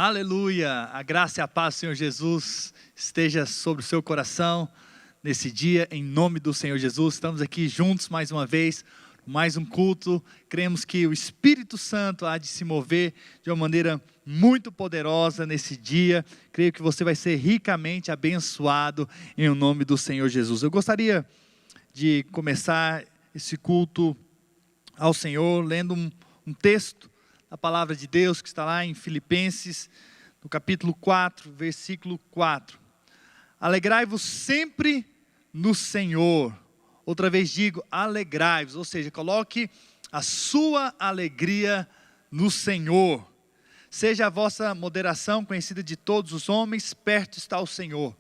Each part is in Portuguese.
Aleluia! A graça e a paz do Senhor Jesus esteja sobre o seu coração nesse dia, em nome do Senhor Jesus. Estamos aqui juntos mais uma vez, mais um culto. Cremos que o Espírito Santo há de se mover de uma maneira muito poderosa nesse dia. Creio que você vai ser ricamente abençoado em nome do Senhor Jesus. Eu gostaria de começar esse culto ao Senhor lendo um texto a palavra de Deus que está lá em Filipenses, no capítulo 4, versículo 4. Alegrai-vos sempre no Senhor. Outra vez digo, alegrai-vos, ou seja, coloque a sua alegria no Senhor. Seja a vossa moderação conhecida de todos os homens, perto está o Senhor.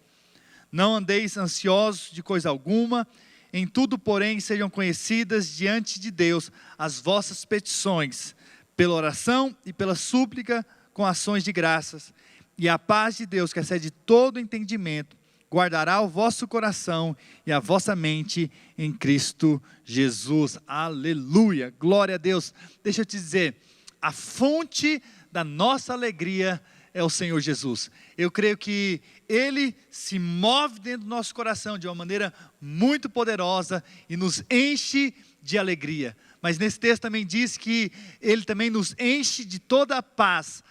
Não andeis ansiosos de coisa alguma, em tudo, porém, sejam conhecidas diante de Deus as vossas petições, pela oração e pela súplica com ações de graças. E a paz de Deus, que excede todo entendimento, guardará o vosso coração e a vossa mente em Cristo Jesus. Aleluia, glória a Deus. Deixa eu te dizer, a fonte da nossa alegria é o Senhor Jesus. Eu creio que Ele se move dentro do nosso coração de uma maneira muito poderosa e nos enche de alegria. Mas nesse texto também diz que Ele também nos enche de toda a paz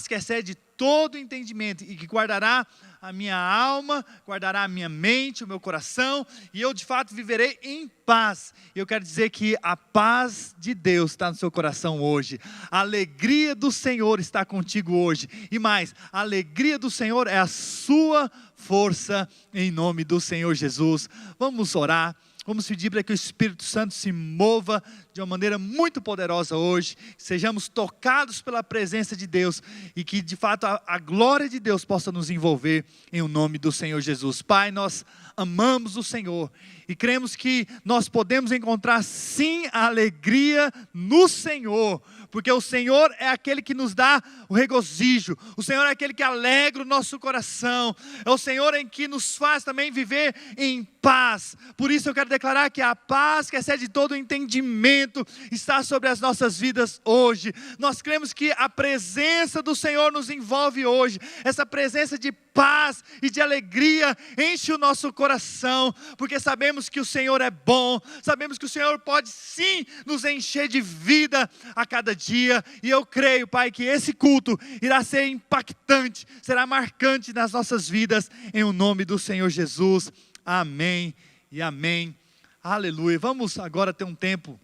que excede todo entendimento e que guardará a minha alma, guardará a minha mente, o meu coração, e eu de fato viverei em paz. Eu quero dizer que a paz de Deus está no seu coração hoje, a alegria do Senhor está contigo hoje, e mais, a alegria do Senhor é a sua força em nome do Senhor Jesus. Vamos orar. Vamos pedir para que o Espírito Santo se mova de uma maneira muito poderosa hoje, sejamos tocados pela presença de Deus e que de fato a glória de Deus possa nos envolver em o nome do Senhor Jesus. Pai, nós amamos o Senhor e cremos que nós podemos encontrar sim a alegria no Senhor, porque o Senhor é aquele que nos dá o regozijo, o Senhor é aquele que alegra o nosso coração, é o Senhor em que nos faz também viver em paz. Por isso eu quero declarar que a paz que excede todo o entendimento está sobre as nossas vidas hoje. Nós cremos que a presença do Senhor nos envolve hoje, essa presença de paz e de alegria enche o nosso coração, porque sabemos que o Senhor é bom, sabemos que o Senhor pode sim nos encher de vida a cada dia, e eu creio, Pai, que esse culto irá ser impactante, será marcante nas nossas vidas, em o nome do Senhor Jesus, amém e amém, aleluia. Vamos agora ter um tempo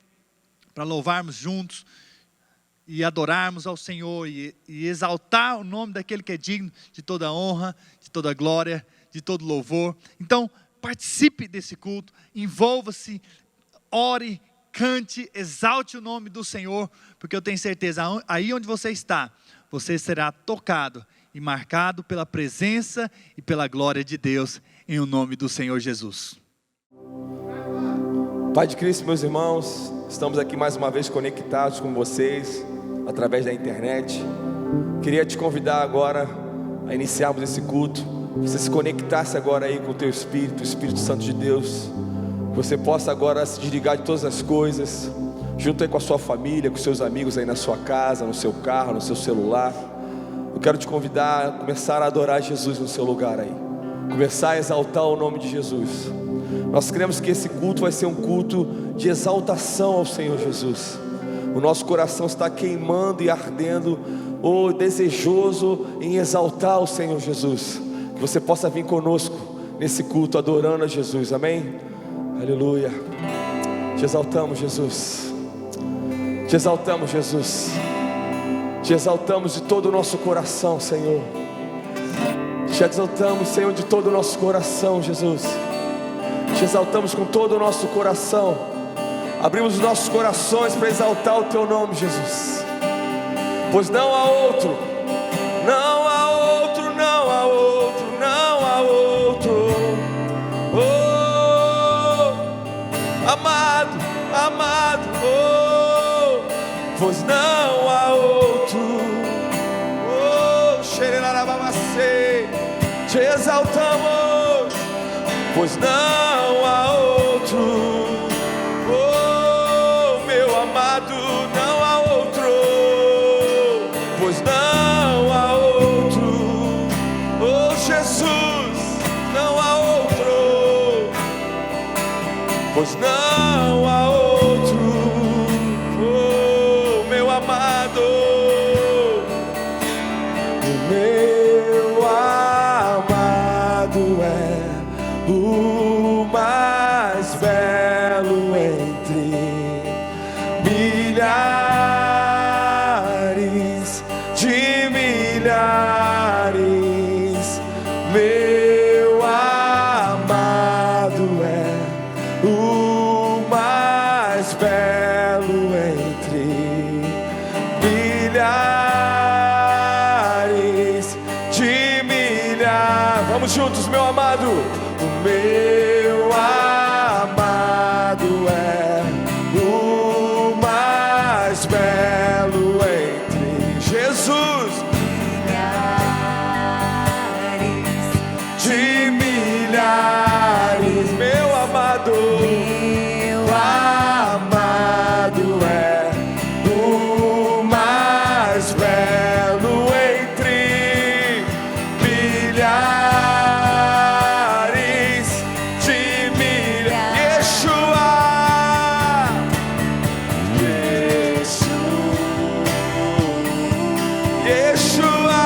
para louvarmos juntos, e adorarmos ao Senhor, e exaltar o nome daquele que é digno de toda honra, de toda glória, de todo louvor. Então, participe desse culto, envolva-se, ore, cante, exalte o nome do Senhor, porque eu tenho certeza, aí onde você está, você será tocado e marcado pela presença e pela glória de Deus, em o nome do Senhor Jesus. Pai de Cristo, meus irmãos, estamos aqui mais uma vez conectados com vocês, através da internet. Queria te convidar agora a iniciarmos esse culto. Você se conectasse agora aí com o teu Espírito, o Espírito Santo de Deus. Você possa agora se desligar de todas as coisas, junto aí com a sua família, com seus amigos aí na sua casa, no seu carro, no seu celular. Eu quero te convidar a começar a adorar Jesus no seu lugar aí, começar a exaltar o nome de Jesus. Nós cremos que esse culto vai ser um culto de exaltação ao Senhor Jesus. O nosso coração está queimando e ardendo, desejoso em exaltar o Senhor Jesus. Que você possa vir conosco nesse culto adorando a Jesus, amém? Aleluia. Te exaltamos, Jesus. Te exaltamos, Jesus. Te exaltamos de todo o nosso coração, Senhor. Te exaltamos, Senhor, de todo o nosso coração, Jesus. Te exaltamos com todo o nosso coração. Abrimos os nossos corações para exaltar o teu nome, Jesus. Pois não há outro, não há outro, não há outro, não há outro. Oh, amado, amado, oh, pois não há outro. Oh, xererarababacê, te exaltamos, pois não há outro. Oh, meu amado, não há outro, pois não há outro. pois não há outro, oh, meu amado. O meu amado é o mais belo entre milhares de milhares. Meu amado é o mais belo entre milhares de milhares. Vamos juntos, meu amado. O meu amado é o mais belo entre Jesus. De milhares, meu amado. Meu amado é o mais belo entre milhares de milhares. Yeshua, Yeshua, Yeshua.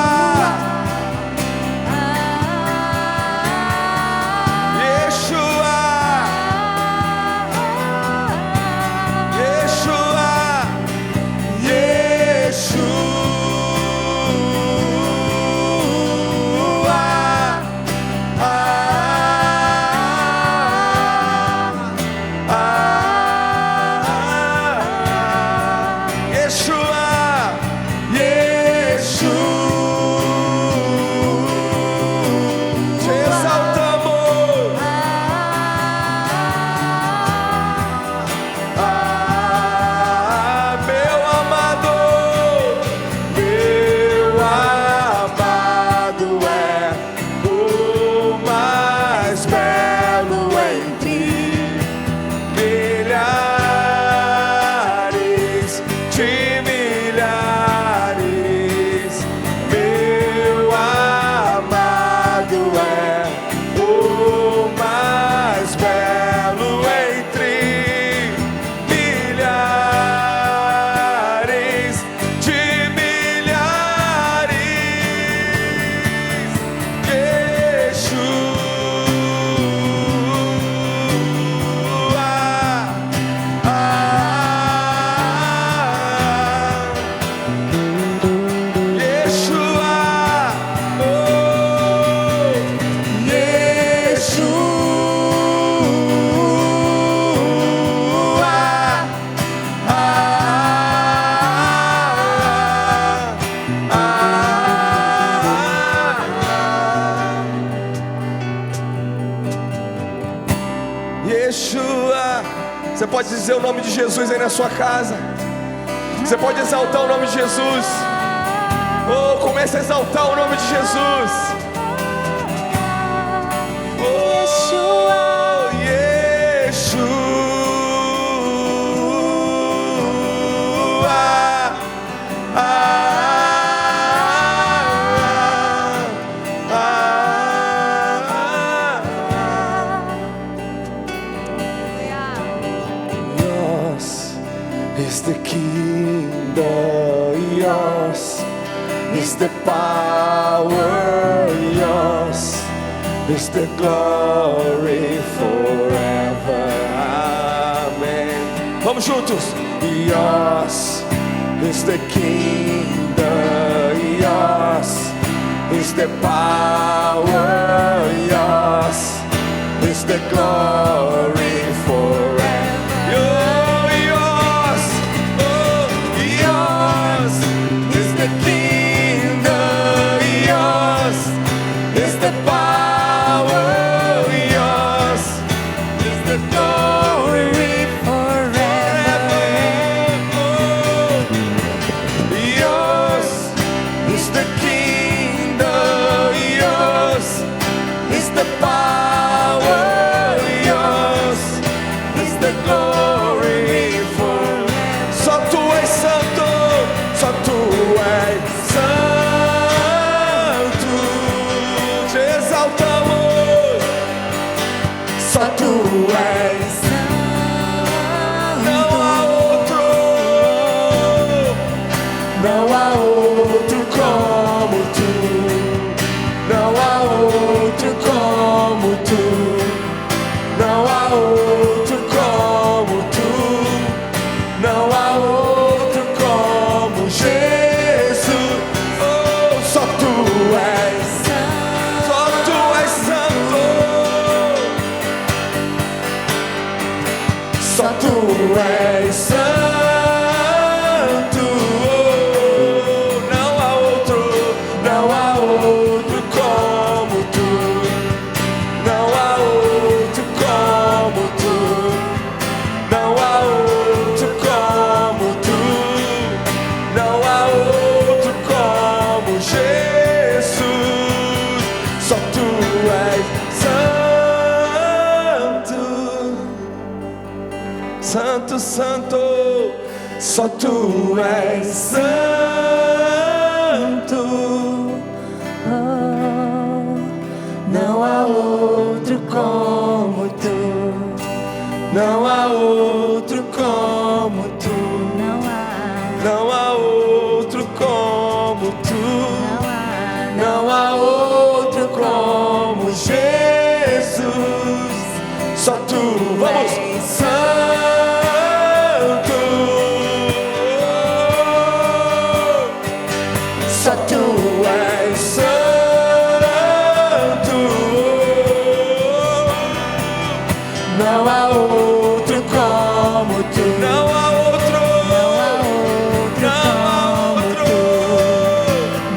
Você pode dizer o nome de Jesus aí na sua casa. Você pode exaltar o nome de Jesus. Oh, comece a exaltar o nome de Jesus. Oh, Yeshua. Is the kingdom yours? Is the power yours? Is the glory forever? Amen. Vamos juntos. Yours is the kingdom yours? Is the power yours? Is the glory forever? Só tu és Só tu és santo. Não há outro como tu. Não há outro como tu. Não há outro como tu. Não há outro como Jesus. Só tu és santo. Santo, santo. Só tu és santo. Não há outro como tu. Não há outro como tu. Não há outro como tu. Não há outro como Jesus. Só tu, vamos, santo. Só tu és santo. Não há outro como tu. Não há outro. Não há outro.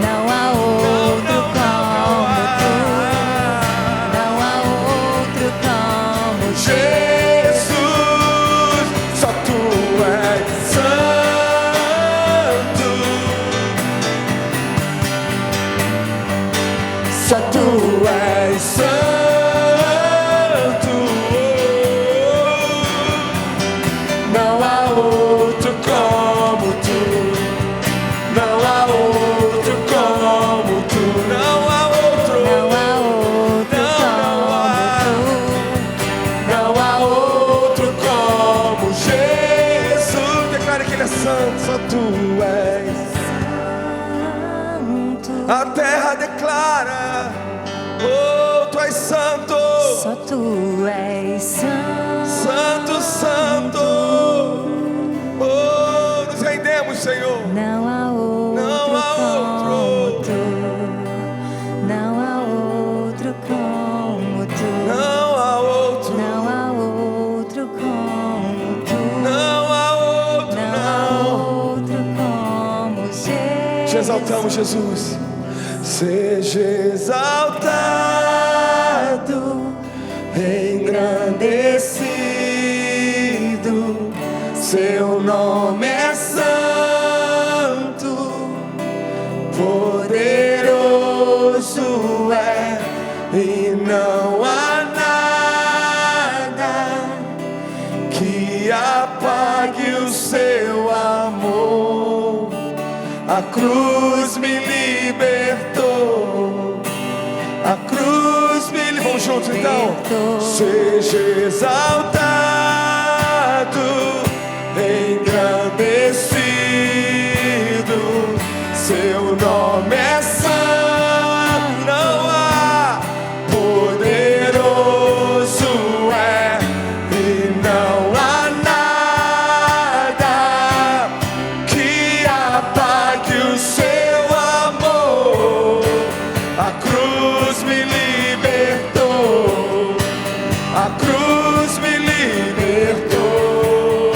Não há outro como tu. Não há outro como Jesus, só tu és santo. Só tu és santo. Não há outro como tu. Não há outro como tu. Não há outro. Não há outro Não há outro como Jesus. Declare que Ele é santo. Só tu és. santo. A terra declara: oh, tu és santo. Só tu és santo. Santo, santo. Oh, nos rendemos, Senhor. Não há outro Não há outro. como tu. Não há outro como tu. Não há outro. Não há outro como tu. Não há outro. Não há outro como Jesus. Te exaltamos, Jesus. Seja exaltado, engrandecido. Seu nome é santo, poderoso é, e não há nada que apague o seu amor. A cruz me libertou. A cruz me libertou. Vamos juntos então. Seja exaltado, engrandecido. Seu nome é santo. Não há, poderoso é, e não há nada que apague o seu amor. A cruz me libertou. A cruz me libertou.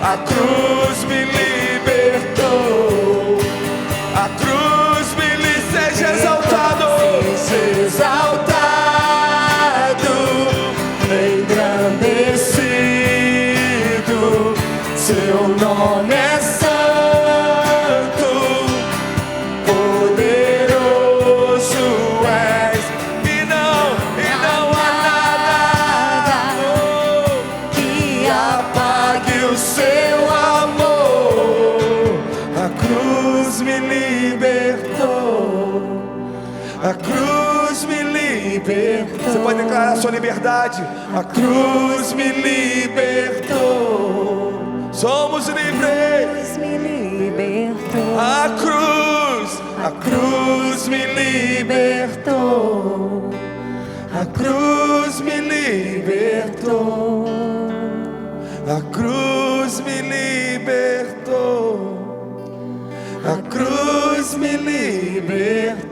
A cruz me libertou. A cruz me libertou. Seja exaltado. Seja exaltado, engrandecido. Seu nome é santo, poderoso és, e não há nada que apague o seu amor. A cruz me libertou. A cruz me libertou. Você pode declarar a sua liberdade. A cruz me libertou. Somos livres. Me libertou. A cruz me libertou. A cruz me libertou. A cruz me libertou. A cruz me libertou.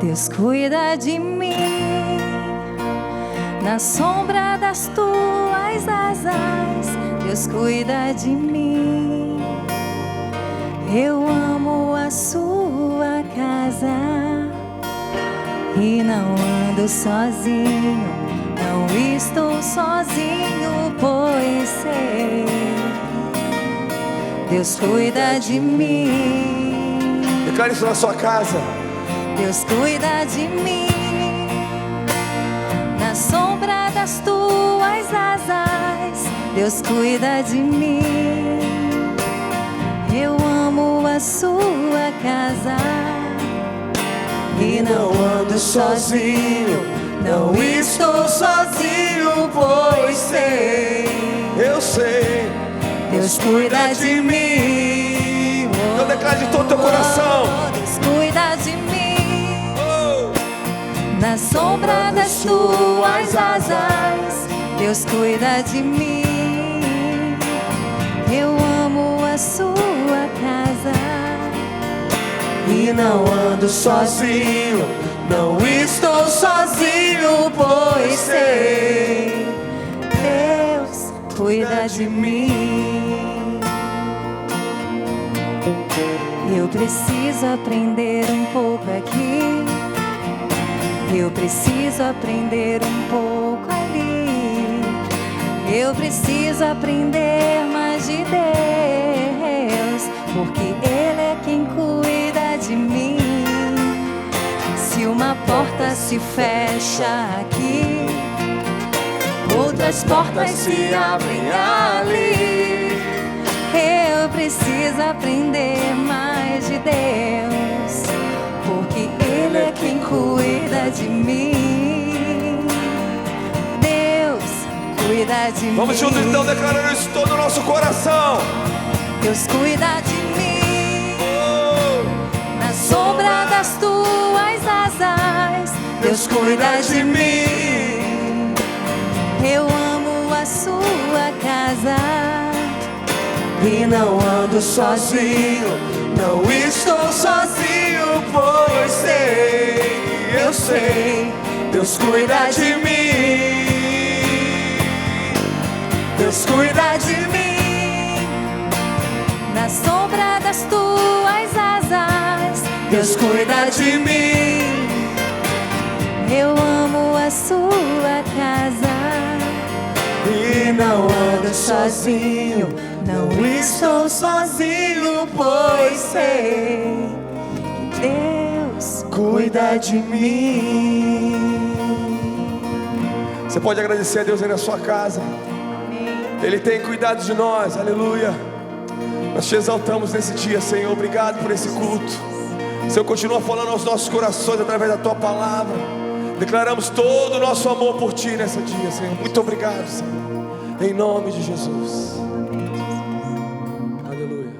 Deus cuida de mim. Na sombra das tuas asas, Deus cuida de mim. Eu amo a sua casa e não ando sozinho, não estou sozinho, pois sei, Deus cuida de mim. Declare isso na sua casa. Deus cuida de mim. Na sombra das tuas asas, Deus cuida de mim. Eu amo a sua casa e não ando sozinho, não estou sozinho, pois sei, Eu sei, Deus cuida de mim. então declare de todo o teu coração. Deus cuida de mim. Oh. Na sombra das tuas asas, Deus cuida de mim. Eu amo a sua casa e não ando sozinho, não estou sozinho, pois sei, Deus cuida de mim. Eu preciso aprender um pouco aqui, eu preciso aprender um pouco ali, eu preciso aprender mais de Deus, porque Ele é quem cuida de mim. Se uma porta se fecha aqui, outras portas se abrem ali. Eu preciso aprender mais de Deus, porque Ele é quem cuida de mim. Deus cuida de mim. Vamos juntos então declarando isso todo o nosso coração. Deus cuida de mim. Oh. Na sombra das tuas asas, Deus cuida de mim. Eu amo a sua casa e não ando sozinho, não estou sozinho, pois sei, eu sei, Deus cuida de mim. Deus cuida de mim. Na sombra das tuas asas, Deus cuida de mim. Eu amo a sua casa e não ando sozinho, não estou sozinho, pois sei que Deus cuida de mim. Você pode agradecer a Deus aí na sua casa. Ele tem cuidado de nós, aleluia. Nós te exaltamos nesse dia, Senhor. Obrigado por esse culto. Senhor, continua falando aos nossos corações através da Tua palavra. Declaramos todo o nosso amor por Ti nesse dia, Senhor. Muito obrigado, Senhor. Em nome de Jesus. Aleluia.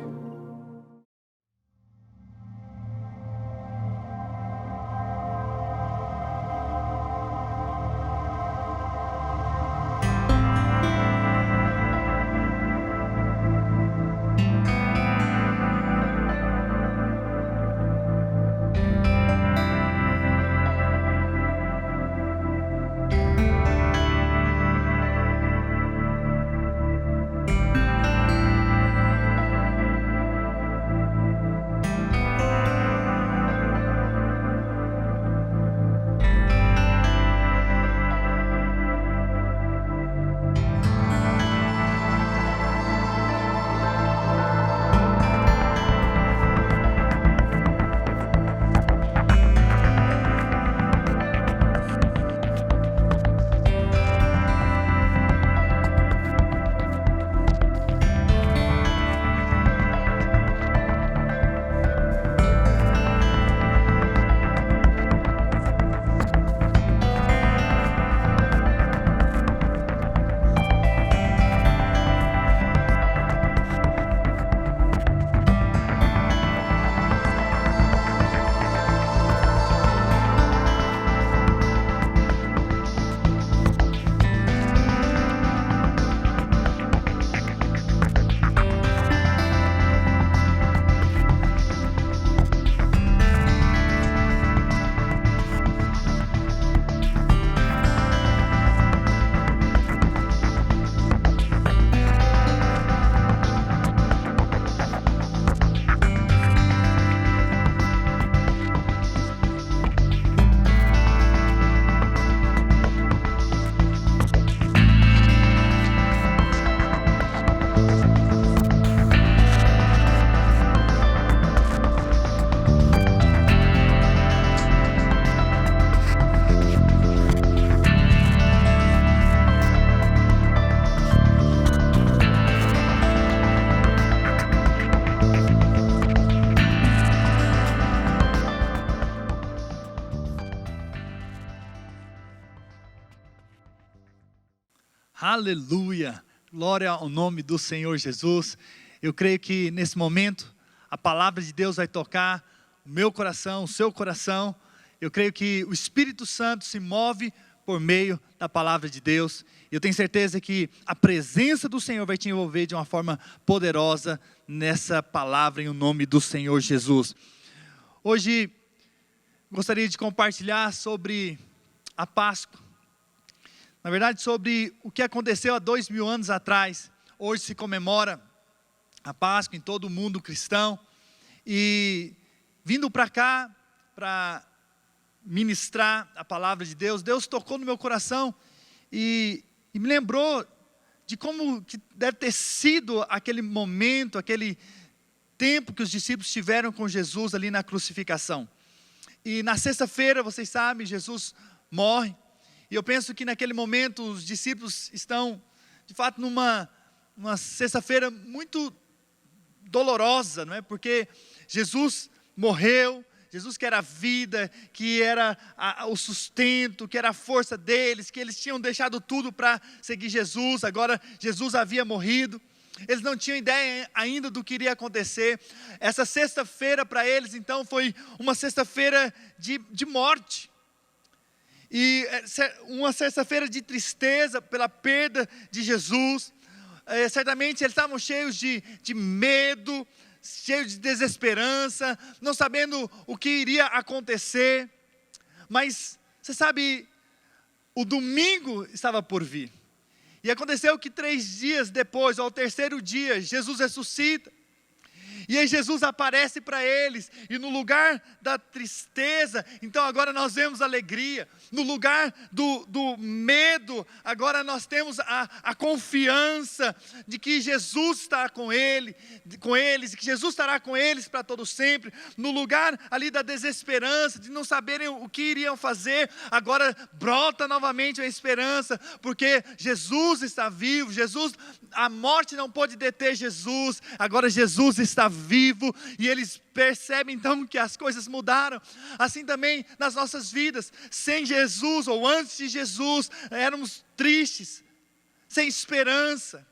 Aleluia, glória ao nome do Senhor Jesus. Eu creio que nesse momento a palavra de Deus vai tocar o meu coração, o seu coração. Eu creio que o Espírito Santo se move por meio da palavra de Deus. Eu tenho certeza que a presença do Senhor vai te envolver de uma forma poderosa nessa palavra em o nome do Senhor Jesus. Hoje gostaria de compartilhar sobre a Páscoa. Na verdade, sobre o que aconteceu há 2000 anos atrás. Hoje se comemora a Páscoa em todo o mundo cristão. E vindo para cá, para ministrar a palavra de Deus, Deus tocou no meu coração e me lembrou de como que deve ter sido aquele momento, aquele tempo que os discípulos tiveram com Jesus ali na crucificação. E na sexta-feira, vocês sabem, Jesus morre. E eu penso que naquele momento os discípulos estão, de fato, numa sexta-feira muito dolorosa, não é? Porque Jesus morreu, Jesus que era a vida, que era o sustento, que era a força deles, que eles tinham deixado tudo para seguir Jesus, agora Jesus havia morrido. Eles não tinham ideia ainda do que iria acontecer. Essa sexta-feira para eles, então, foi uma sexta-feira de morte. E uma sexta-feira de tristeza pela perda de Jesus. Certamente eles estavam cheios de medo, cheios de desesperança, não sabendo o que iria acontecer. Mas, você sabe, o domingo estava por vir. E aconteceu que 3 dias depois, ao terceiro dia, Jesus ressuscita. E aí Jesus aparece para eles, e no lugar da tristeza, então agora nós vemos alegria. No lugar do medo, agora nós temos a confiança de que Jesus está com eles, que Jesus estará com eles para todo sempre. No lugar ali da desesperança, de não saberem o que iriam fazer, agora brota novamente a esperança, porque Jesus está vivo. A morte não pode deter Jesus, agora Jesus está vivo, e eles percebem então que as coisas mudaram. Assim também nas nossas vidas, sem Jesus ou antes de Jesus, éramos tristes, sem esperança,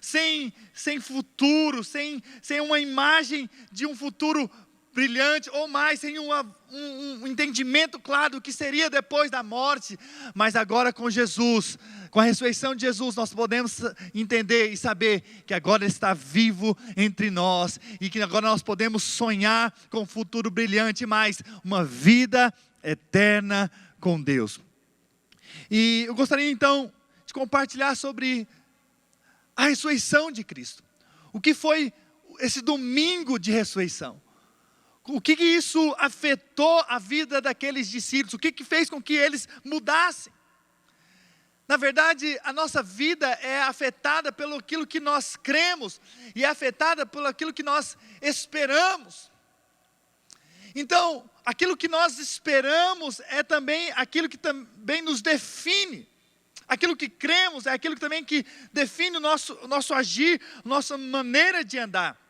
sem futuro, sem uma imagem de um futuro brilhante, ou mais, sem um entendimento claro do que seria depois da morte. Mas agora com Jesus, com a ressurreição de Jesus, nós podemos entender e saber que agora Ele está vivo entre nós, e que agora nós podemos sonhar com um futuro brilhante, mais uma vida eterna com Deus. E eu gostaria então de compartilhar sobre a ressurreição de Cristo. O que foi esse domingo de ressurreição? O que isso afetou a vida daqueles discípulos? O que fez com que eles mudassem? Na verdade, a nossa vida é afetada pelo aquilo que nós cremos, e é afetada pelo aquilo que nós esperamos. Então, aquilo que nós esperamos é também aquilo que também nos define. Aquilo que cremos é aquilo também que define o nosso agir, nossa maneira de andar.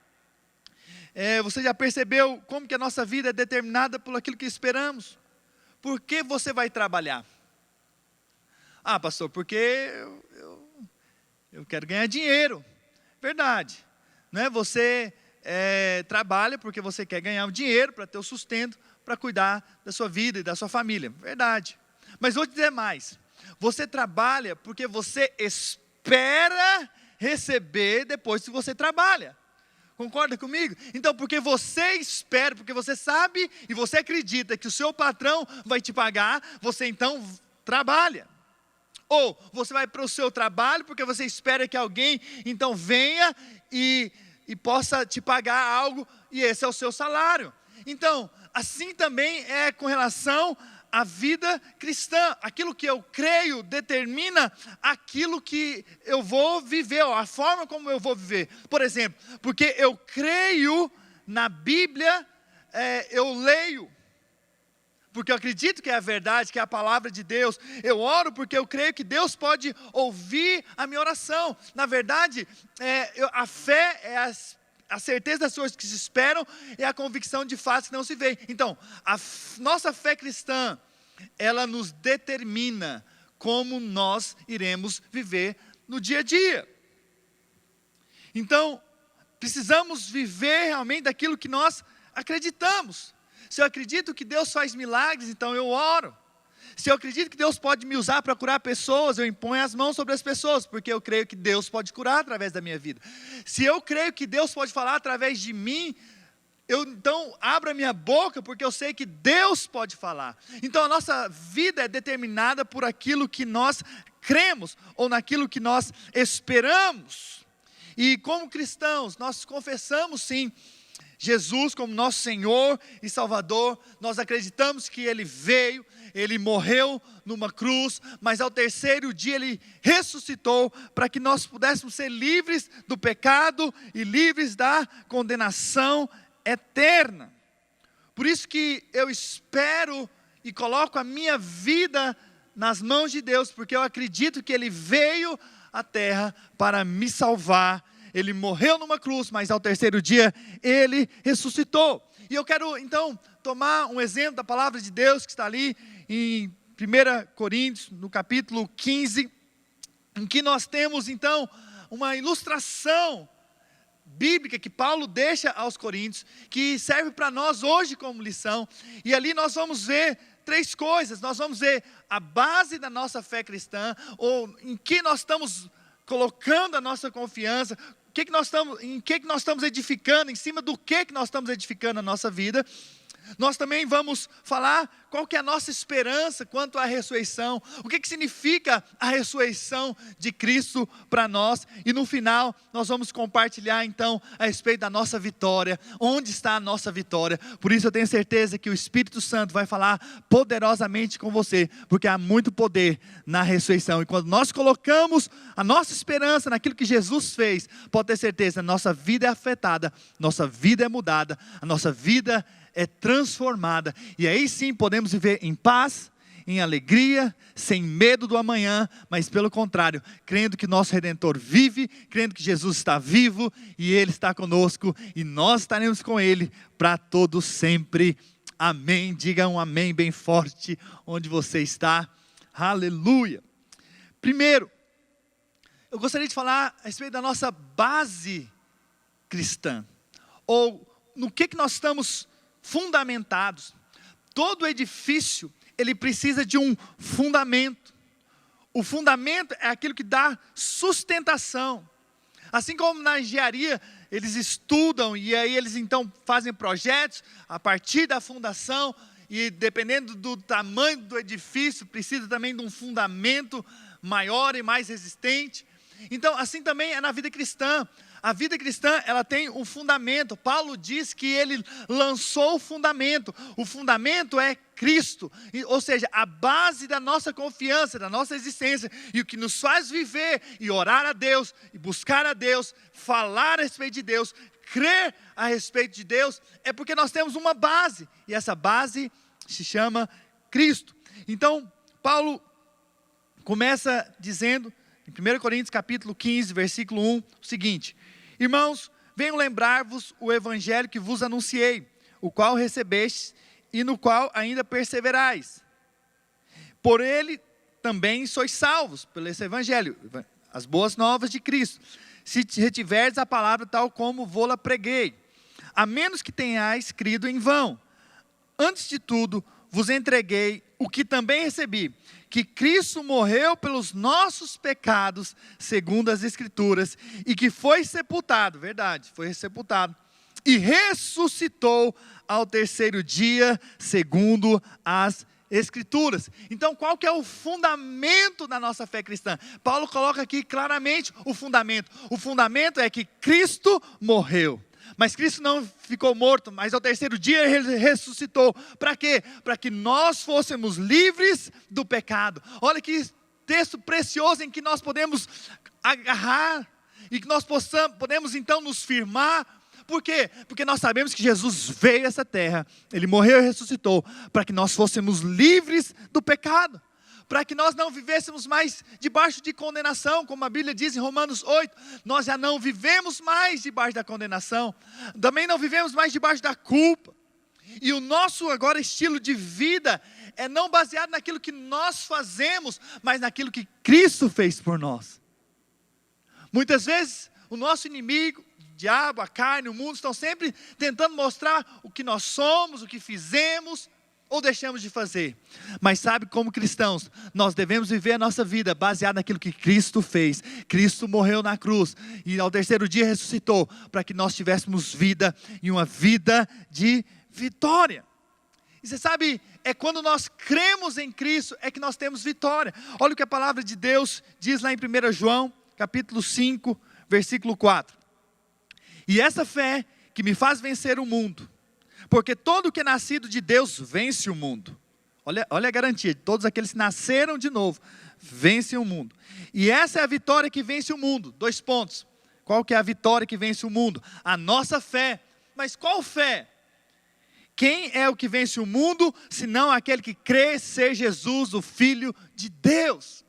Você já percebeu como que a nossa vida é determinada por aquilo que esperamos? Por que você vai trabalhar? Ah, pastor, porque eu quero ganhar dinheiro. Verdade. Não é? Você trabalha porque você quer ganhar dinheiro para ter o sustento, para cuidar da sua vida e da sua família. Verdade. Mas vou te dizer mais. Você trabalha porque você espera receber depois que você trabalha. Concorda comigo? Então, porque você espera, porque você sabe e você acredita que o seu patrão vai te pagar, você então trabalha. Ou você vai para o seu trabalho porque você espera que alguém então venha e possa te pagar algo, e esse é o seu salário. Então, assim também é com relação à vida cristã. Aquilo que eu creio determina aquilo que eu vou viver, ou a forma como eu vou viver. Por exemplo, porque eu creio na Bíblia, eu leio, porque eu acredito que é a verdade, que é a palavra de Deus. Eu oro porque eu creio que Deus pode ouvir a minha oração. Na verdade, a fé é a certeza das coisas que se esperam, é a convicção de fatos que não se veem. Então, a nossa fé cristã, ela nos determina como nós iremos viver no dia a dia. Então, precisamos viver realmente daquilo que nós acreditamos. Se eu acredito que Deus faz milagres, então eu oro. Se eu acredito que Deus pode me usar para curar pessoas, eu imponho as mãos sobre as pessoas, porque eu creio que Deus pode curar através da minha vida. Se eu creio que Deus pode falar através de mim, eu então abro a minha boca, porque eu sei que Deus pode falar. Então a nossa vida é determinada por aquilo que nós cremos, ou naquilo que nós esperamos. E como cristãos, nós confessamos sim Jesus como nosso Senhor e Salvador. Nós acreditamos que Ele veio, Ele morreu numa cruz, mas ao terceiro dia Ele ressuscitou para que nós pudéssemos ser livres do pecado e livres da condenação eterna. Por isso que eu espero e coloco a minha vida nas mãos de Deus, porque eu acredito que Ele veio à terra para me salvar. Ele morreu numa cruz, mas ao terceiro dia Ele ressuscitou. E eu quero então tomar um exemplo da palavra de Deus que está ali em 1 Coríntios, no capítulo 15, em que nós temos então uma ilustração bíblica que Paulo deixa aos Coríntios, que serve para nós hoje como lição. E ali nós vamos ver três coisas. Nós vamos ver a base da nossa fé cristã, ou em que nós estamos colocando a nossa confiança, em que nós estamos edificando, em cima do que nós estamos edificando a nossa vida. Nós também vamos falar qual que é a nossa esperança quanto à ressurreição, o que significa a ressurreição de Cristo para nós, e no final nós vamos compartilhar então a respeito da nossa vitória, onde está a nossa vitória. Por isso eu tenho certeza que o Espírito Santo vai falar poderosamente com você, porque há muito poder na ressurreição, e quando nós colocamos a nossa esperança naquilo que Jesus fez, pode ter certeza, nossa vida é afetada, nossa vida é mudada, a nossa vida é transformada, e aí sim podemos viver em paz, em alegria, sem medo do amanhã, mas pelo contrário, crendo que nosso Redentor vive, crendo que Jesus está vivo, e Ele está conosco, e nós estaremos com Ele para todos sempre. Amém. Diga um amém bem forte onde você está. Aleluia. Primeiro, eu gostaria de falar a respeito da nossa base cristã, ou no que nós estamos fundamentados. Todo edifício, ele precisa de um fundamento. O fundamento é aquilo que dá sustentação. Assim como na engenharia, eles estudam e aí eles então fazem projetos a partir da fundação, e dependendo do tamanho do edifício, precisa também de um fundamento maior e mais resistente. Então, assim também é na vida cristã. A vida cristã, ela tem um fundamento. Paulo diz que ele lançou o fundamento. O fundamento é Cristo, ou seja, a base da nossa confiança, da nossa existência, e o que nos faz viver e orar a Deus, e buscar a Deus, falar a respeito de Deus, crer a respeito de Deus, é porque nós temos uma base, e essa base se chama Cristo. Então, Paulo começa dizendo, em 1 Coríntios capítulo 15, versículo 1, o seguinte: irmãos, venho lembrar-vos o evangelho que vos anunciei, o qual recebestes e no qual ainda perseverais. Por ele também sois salvos, pelo esse evangelho, as boas novas de Cristo, se retiverdes a palavra tal como vô-la preguei, a menos que tenhais crido em vão. Antes de tudo, vos entreguei o que também recebi, que Cristo morreu pelos nossos pecados, segundo as Escrituras, e que foi sepultado, verdade, foi sepultado, e ressuscitou ao terceiro dia, segundo as Escrituras. Então, qual que é o fundamento da nossa fé cristã? Paulo coloca aqui claramente o fundamento. O fundamento é que Cristo morreu. Mas Cristo não ficou morto, mas ao terceiro dia Ele ressuscitou. Para quê? Para que nós fôssemos livres do pecado. Olha que texto precioso em que nós podemos agarrar e que nós podemos então nos firmar. Por quê? Porque nós sabemos que Jesus veio a essa terra, Ele morreu e ressuscitou, para que nós fôssemos livres do pecado, para que nós não vivêssemos mais debaixo de condenação, como a Bíblia diz em Romanos 8, nós já não vivemos mais debaixo da condenação, também não vivemos mais debaixo da culpa, e o nosso agora estilo de vida é não baseado naquilo que nós fazemos, mas naquilo que Cristo fez por nós. Muitas vezes o nosso inimigo, o diabo, a carne, o mundo, estão sempre tentando mostrar o que nós somos, o que fizemos ou deixamos de fazer. Mas sabe, como cristãos, nós devemos viver a nossa vida baseada naquilo que Cristo fez. Cristo morreu na cruz e ao terceiro dia ressuscitou, para que nós tivéssemos vida, e uma vida de vitória. E você sabe, é quando nós cremos em Cristo, é que nós temos vitória. Olha o que a palavra de Deus diz lá em 1 João, capítulo 5, versículo 4. E essa fé que me faz vencer o mundo, porque todo o que é nascido de Deus vence o mundo. Olha a garantia, todos aqueles que nasceram de novo, vencem o mundo. E essa é a vitória que vence o mundo. 2 pontos. Qual que é a vitória que vence o mundo? A nossa fé. Mas qual fé? Quem é o que vence o mundo, senão aquele que crê ser Jesus, o Filho de Deus?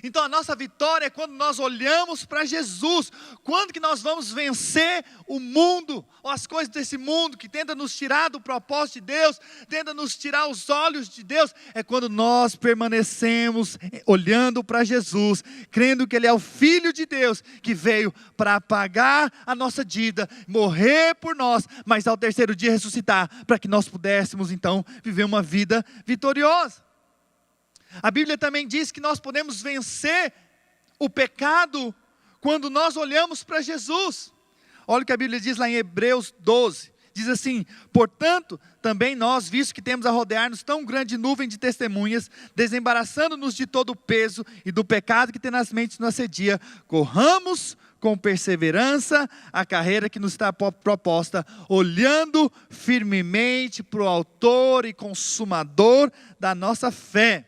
Então a nossa vitória é quando nós olhamos para Jesus. Quando que nós vamos vencer o mundo, ou as coisas desse mundo, que tenta nos tirar do propósito de Deus, tenta nos tirar os olhos de Deus? É quando nós permanecemos olhando para Jesus, crendo que Ele é o Filho de Deus, que veio para pagar a nossa dívida, morrer por nós, mas ao terceiro dia ressuscitar, para que nós pudéssemos então viver uma vida vitoriosa. A Bíblia também diz que nós podemos vencer o pecado quando nós olhamos para Jesus. Olha o que a Bíblia diz lá em Hebreus 12. Diz assim: portanto, também nós, visto que temos a rodear-nos tão grande nuvem de testemunhas, desembaraçando-nos de todo o peso e do pecado que tenazmente nos assedia, corramos com perseverança a carreira que nos está proposta, olhando firmemente para o autor e consumador da nossa fé.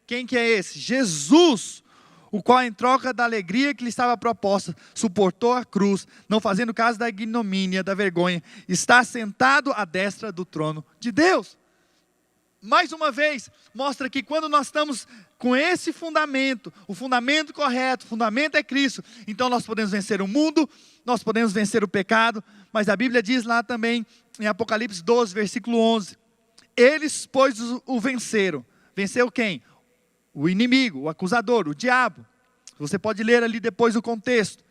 Quem que é esse? Jesus, o qual em troca da alegria que lhe estava proposta, suportou a cruz, não fazendo caso da ignomínia, da vergonha, está sentado à destra do trono de Deus. Mais uma vez, mostra que quando nós estamos com esse fundamento, o fundamento correto, o fundamento é Cristo, então nós podemos vencer o mundo, nós podemos vencer o pecado. Mas a Bíblia diz lá também, em Apocalipse 12, versículo 11, eles, pois, o venceram. Venceu quem? O inimigo, o acusador, o diabo. Você pode ler ali depois o contexto.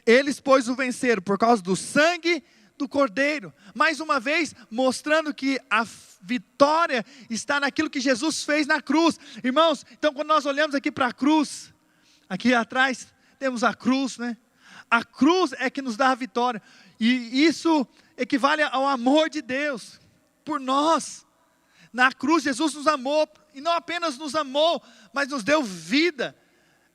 Eles, pois, o venceram por causa do sangue do Cordeiro. Mais uma vez, mostrando que a vitória está naquilo que Jesus fez na cruz. Irmãos, então quando nós olhamos aqui para a cruz, aqui atrás temos a cruz, né? A cruz é que nos dá a vitória. E isso equivale ao amor de Deus por nós. Na cruz Jesus nos amou, e não apenas nos amou, mas nos deu vida,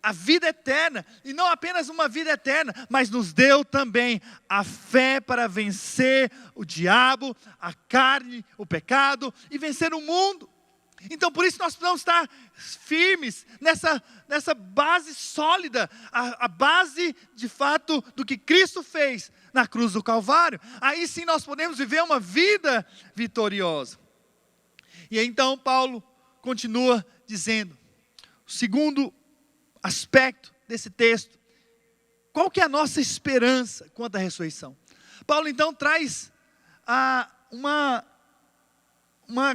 a vida eterna, e não apenas uma vida eterna, mas nos deu também a fé para vencer o diabo, a carne, o pecado, e vencer o mundo. Então por isso nós precisamos estar firmes nessa base sólida, a base de fato do que Cristo fez na cruz do Calvário. Aí sim nós podemos viver uma vida vitoriosa. E então Paulo continua dizendo, o segundo aspecto desse texto, qual que é a nossa esperança quanto à ressurreição? Paulo então traz uma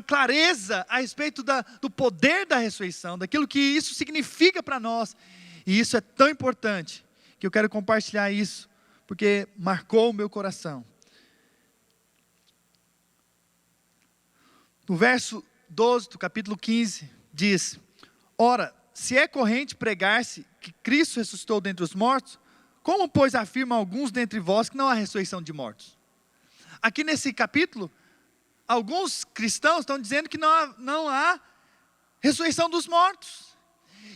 clareza a respeito do poder da ressurreição, daquilo que isso significa para nós. E isso é tão importante, que eu quero compartilhar isso, porque marcou o meu coração. No verso 12 do capítulo 15, diz: ora, se é corrente pregar-se que Cristo ressuscitou dentre os mortos, como pois afirmam alguns dentre vós que não há ressurreição de mortos? Aqui nesse capítulo, alguns cristãos estão dizendo que não há ressurreição dos mortos.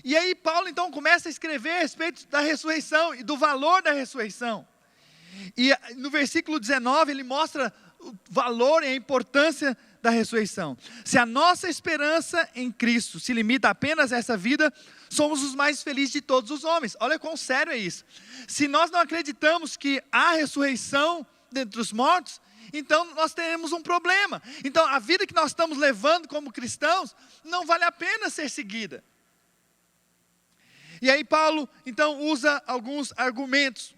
E aí Paulo então começa a escrever a respeito da ressurreição e do valor da ressurreição. E no versículo 19 ele mostra o valor e a importância da ressurreição. Se a nossa esperança em Cristo se limita apenas a essa vida, somos os mais felizes de todos os homens. Olha quão sério é isso. Se nós não acreditamos que há ressurreição dentre os mortos, então nós teremos um problema. Então a vida que nós estamos levando como cristãos não vale a pena ser seguida. E aí Paulo então usa alguns argumentos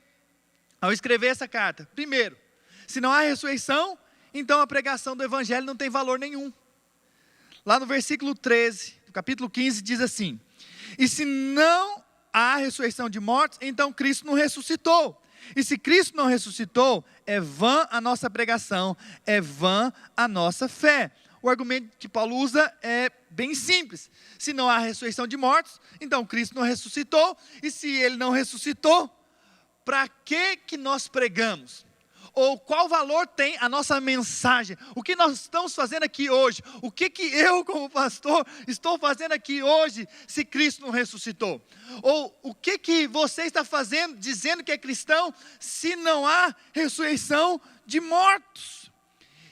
ao escrever essa carta. Primeiro, se não há ressurreição, então a pregação do evangelho não tem valor nenhum. Lá no versículo 13, do capítulo 15, diz assim: e se não há ressurreição de mortos, então Cristo não ressuscitou. E se Cristo não ressuscitou, é vã a nossa pregação, é vã a nossa fé. O argumento que Paulo usa é bem simples. Se não há ressurreição de mortos, então Cristo não ressuscitou. E se Ele não ressuscitou, para que nós pregamos? Ou qual valor tem a nossa mensagem? O que nós estamos fazendo aqui hoje? O que eu, como pastor, estou fazendo aqui hoje, se Cristo não ressuscitou? Ou o que você está fazendo, dizendo que é cristão, se não há ressurreição de mortos?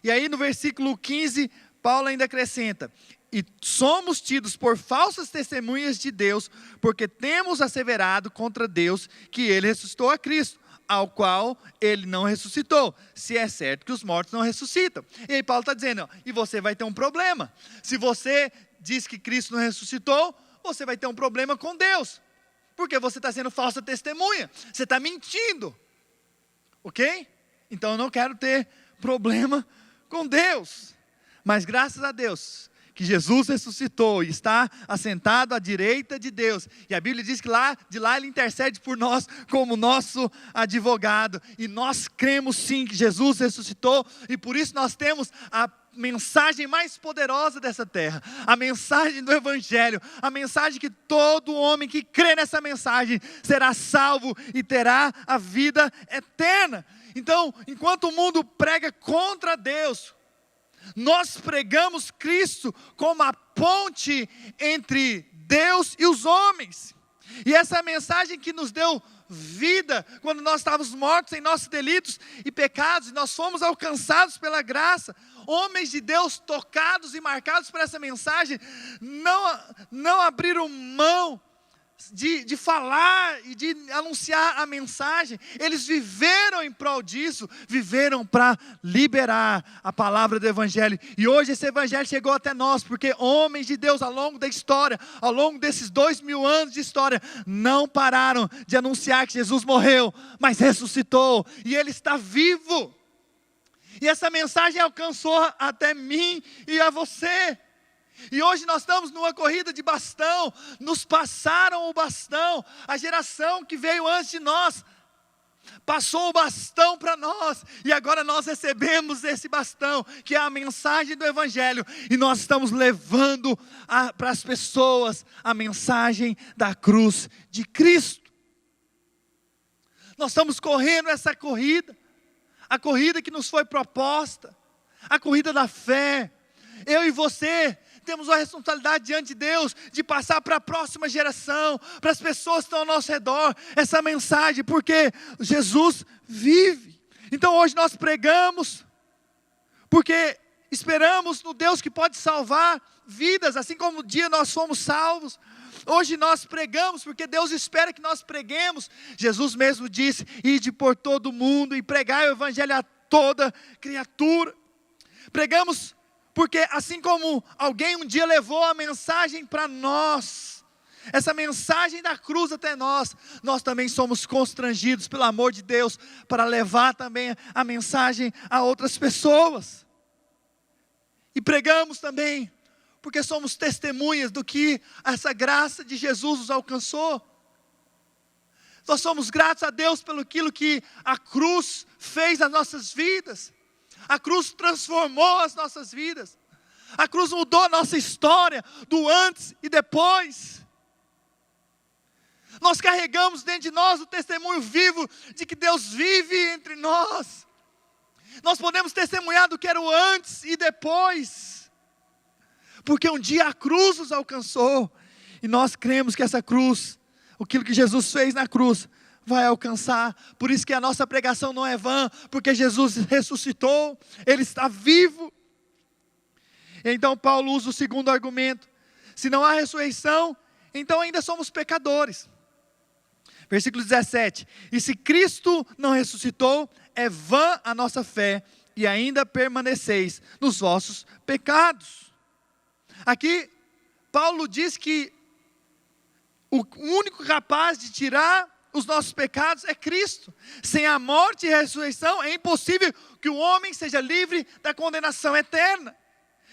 E aí no versículo 15, Paulo ainda acrescenta: e somos tidos por falsas testemunhas de Deus, porque temos asseverado contra Deus que Ele ressuscitou a Cristo, ao qual Ele não ressuscitou, se é certo que os mortos não ressuscitam. E aí Paulo está dizendo, ó, e você vai ter um problema. Se você diz que Cristo não ressuscitou, você vai ter um problema com Deus, porque você está sendo falsa testemunha, você está mentindo, ok? Então eu não quero ter problema com Deus, mas graças a Deus, que Jesus ressuscitou e está assentado à direita de Deus. E a Bíblia diz que de lá Ele intercede por nós como nosso advogado. E nós cremos sim que Jesus ressuscitou. E por isso nós temos a mensagem mais poderosa dessa terra. A mensagem do Evangelho. A mensagem que todo homem que crê nessa mensagem será salvo e terá a vida eterna. Então, enquanto o mundo prega contra Deus, nós pregamos Cristo como a ponte entre Deus e os homens. E essa mensagem que nos deu vida, quando nós estávamos mortos em nossos delitos e pecados, e nós fomos alcançados pela graça. Homens de Deus tocados e marcados por essa mensagem, não abriram mão de falar e de anunciar a mensagem. Eles viveram em prol disso, viveram para liberar a palavra do Evangelho. E hoje esse Evangelho chegou até nós, porque homens de Deus ao longo da história, ao longo desses 2000 anos de história, não pararam de anunciar que Jesus morreu, mas ressuscitou, e Ele está vivo. E essa mensagem alcançou até mim e a você. E hoje nós estamos numa corrida de bastão, nos passaram o bastão, a geração que veio antes de nós, passou o bastão para nós, e agora nós recebemos esse bastão, que é a mensagem do Evangelho, e nós estamos levando para as pessoas a mensagem da cruz de Cristo. Nós estamos correndo essa corrida, a corrida que nos foi proposta, a corrida da fé. Eu e você temos a responsabilidade diante de Deus de passar para a próxima geração, para as pessoas que estão ao nosso redor, essa mensagem, porque Jesus vive. Então hoje nós pregamos, porque esperamos no Deus que pode salvar vidas, assim como um dia nós fomos salvos. Hoje nós pregamos, porque Deus espera que nós preguemos. Jesus mesmo disse, ide por todo o mundo e pregai o Evangelho a toda criatura. Pregamos porque assim como alguém um dia levou a mensagem para nós, essa mensagem da cruz até nós também somos constrangidos pelo amor de Deus, para levar também a mensagem a outras pessoas. E pregamos também, porque somos testemunhas do que essa graça de Jesus nos alcançou. Nós somos gratos a Deus pelo aquilo que a cruz fez nas nossas vidas. A cruz transformou as nossas vidas. A cruz mudou a nossa história, do antes e depois. Nós carregamos dentro de nós o testemunho vivo de que Deus vive entre nós. Nós podemos testemunhar do que era o antes e depois. Porque um dia a cruz nos alcançou. E nós cremos que essa cruz, aquilo que Jesus fez na cruz, vai alcançar. Por isso que a nossa pregação não é vã, porque Jesus ressuscitou, Ele está vivo. Então Paulo usa o segundo argumento: se não há ressurreição, então ainda somos pecadores. Versículo 17: e se Cristo não ressuscitou, é vã a nossa fé, e ainda permaneceis nos vossos pecados. Aqui Paulo diz que o único capaz de tirar os nossos pecados é Cristo. Sem a morte e a ressurreição é impossível que o homem seja livre da condenação eterna.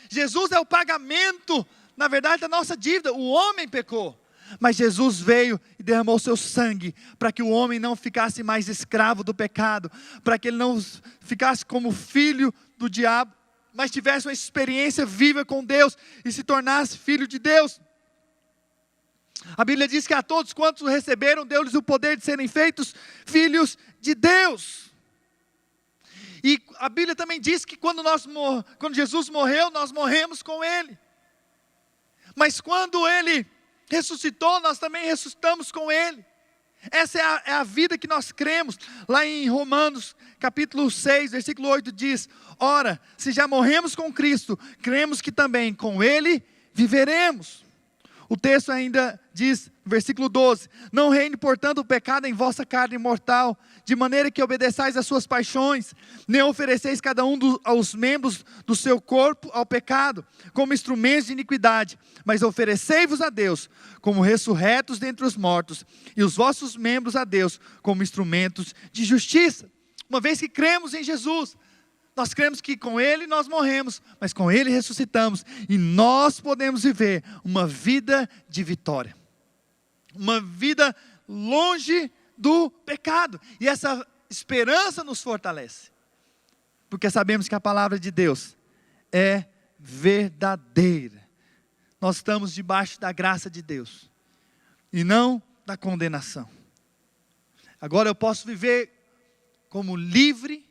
Jesus é o pagamento, na verdade, da nossa dívida. O homem pecou. Mas Jesus veio e derramou seu sangue para que o homem não ficasse mais escravo do pecado, para que ele não ficasse como filho do diabo, mas tivesse uma experiência viva com Deus e se tornasse filho de Deus. A Bíblia diz que a todos quantos o receberam, deu-lhes o poder de serem feitos filhos de Deus. E a Bíblia também diz que quando Jesus morreu, nós morremos com Ele. Mas quando Ele ressuscitou, nós também ressuscitamos com Ele. Essa é a vida que nós cremos. Lá em Romanos, capítulo 6, versículo 8 diz: ora, se já morremos com Cristo, cremos que também com Ele viveremos. O texto ainda diz, versículo 12: não reine, portanto, o pecado em vossa carne mortal, de maneira que obedeçais às suas paixões, nem ofereceis cada um aos membros do seu corpo ao pecado, como instrumentos de iniquidade, mas oferecei-vos a Deus, como ressurretos dentre os mortos, e os vossos membros a Deus, como instrumentos de justiça. Uma vez que cremos em Jesus, nós cremos que com Ele nós morremos, mas com Ele ressuscitamos, e nós podemos viver uma vida de vitória, uma vida longe do pecado, e essa esperança nos fortalece, porque sabemos que a palavra de Deus é verdadeira. Nós estamos debaixo da graça de Deus, e não da condenação. Agora eu posso viver como livre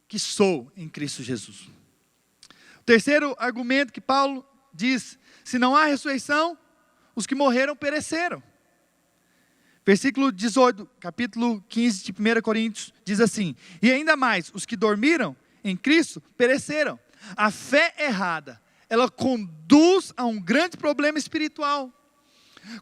que sou em Cristo Jesus. O terceiro argumento que Paulo diz: se não há ressurreição, os que morreram pereceram. Versículo 18, capítulo 15 de 1 Coríntios, diz assim: e ainda mais, os que dormiram em Cristo pereceram. A fé errada, ela conduz a um grande problema espiritual.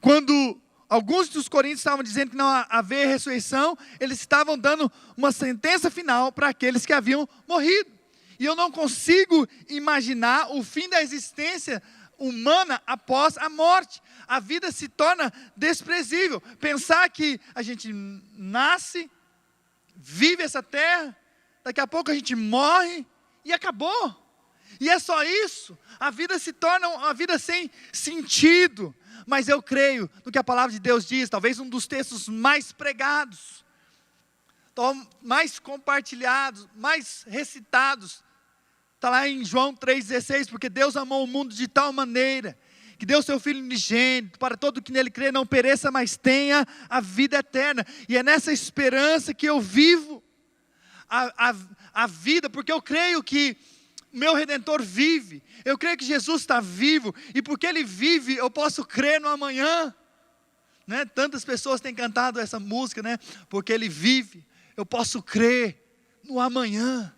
Quando alguns dos coríntios estavam dizendo que não havia ressurreição, eles estavam dando uma sentença final para aqueles que haviam morrido. E eu não consigo imaginar o fim da existência humana após a morte. A vida se torna desprezível. Pensar que a gente nasce, vive essa terra, daqui a pouco a gente morre e acabou. E é só isso. A vida se torna uma vida sem sentido. Mas eu creio no que a palavra de Deus diz, talvez um dos textos mais pregados, mais compartilhados, mais recitados, está lá em João 3,16, porque Deus amou o mundo de tal maneira, que deu seu Filho unigênito, para todo que nele crê não pereça, mas tenha a vida eterna. E é nessa esperança que eu vivo a vida, porque eu creio que meu Redentor vive, eu creio que Jesus está vivo, e porque Ele vive, eu posso crer no amanhã, né? Tantas pessoas têm cantado essa música, né? Porque Ele vive, eu posso crer no amanhã,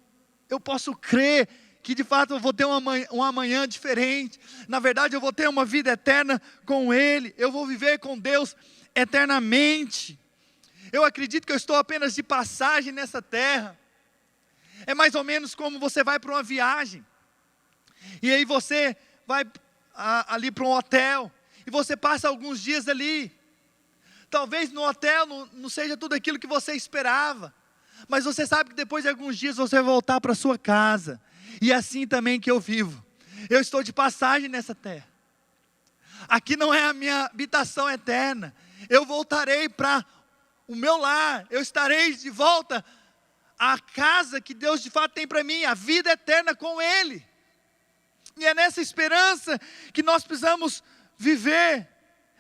eu posso crer que de fato eu vou ter um amanhã diferente, na verdade eu vou ter uma vida eterna com Ele, eu vou viver com Deus eternamente. Eu acredito que eu estou apenas de passagem nessa terra. É mais ou menos como você vai para uma viagem, e aí você vai ali para um hotel, e você passa alguns dias ali. Talvez no hotel não seja tudo aquilo que você esperava, mas você sabe que depois de alguns dias você vai voltar para a sua casa. E é assim também que eu vivo. Eu estou de passagem nessa terra. Aqui não é a minha habitação eterna. Eu voltarei para o meu lar, eu estarei de volta a casa que Deus de fato tem para mim, a vida eterna com Ele. E é nessa esperança que nós precisamos viver,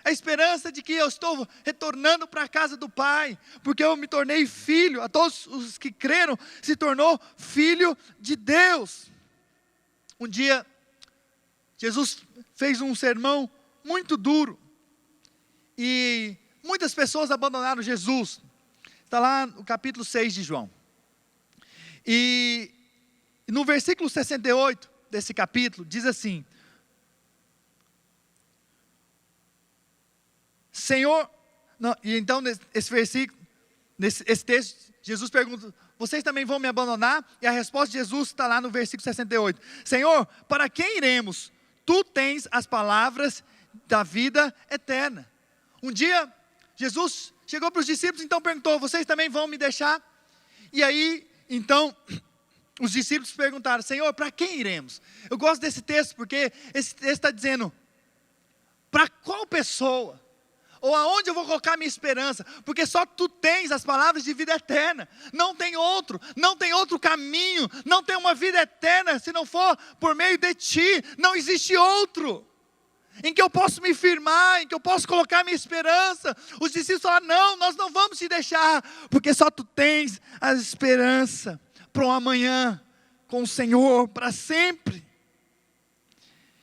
a esperança de que eu estou retornando para a casa do Pai, porque eu me tornei filho, a todos os que creram, se tornou filho de Deus. Um dia, Jesus fez um sermão muito duro, e muitas pessoas abandonaram Jesus. Está lá no capítulo 6 de João. E no versículo 68 desse capítulo, diz assim: Senhor, não, e então esse versículo, esse texto, Jesus pergunta: vocês também vão me abandonar? E a resposta de Jesus está lá no versículo 68. Senhor, para quem iremos? Tu tens as palavras da vida eterna. Um dia, Jesus chegou para os discípulos, então perguntou: vocês também vão me deixar? E aí, então, os discípulos perguntaram: Senhor, para quem iremos? Eu gosto desse texto, porque esse texto está dizendo, para qual pessoa Ou aonde eu vou colocar minha esperança? Porque só tu tens as palavras de vida eterna. Não tem outro caminho, não tem uma vida eterna se não for por meio de ti. Não existe outro em que eu posso me firmar, em que eu posso colocar minha esperança. Os discípulos falaram: não, nós não vamos te deixar, porque só tu tens a esperança para o amanhã, com o Senhor, para sempre.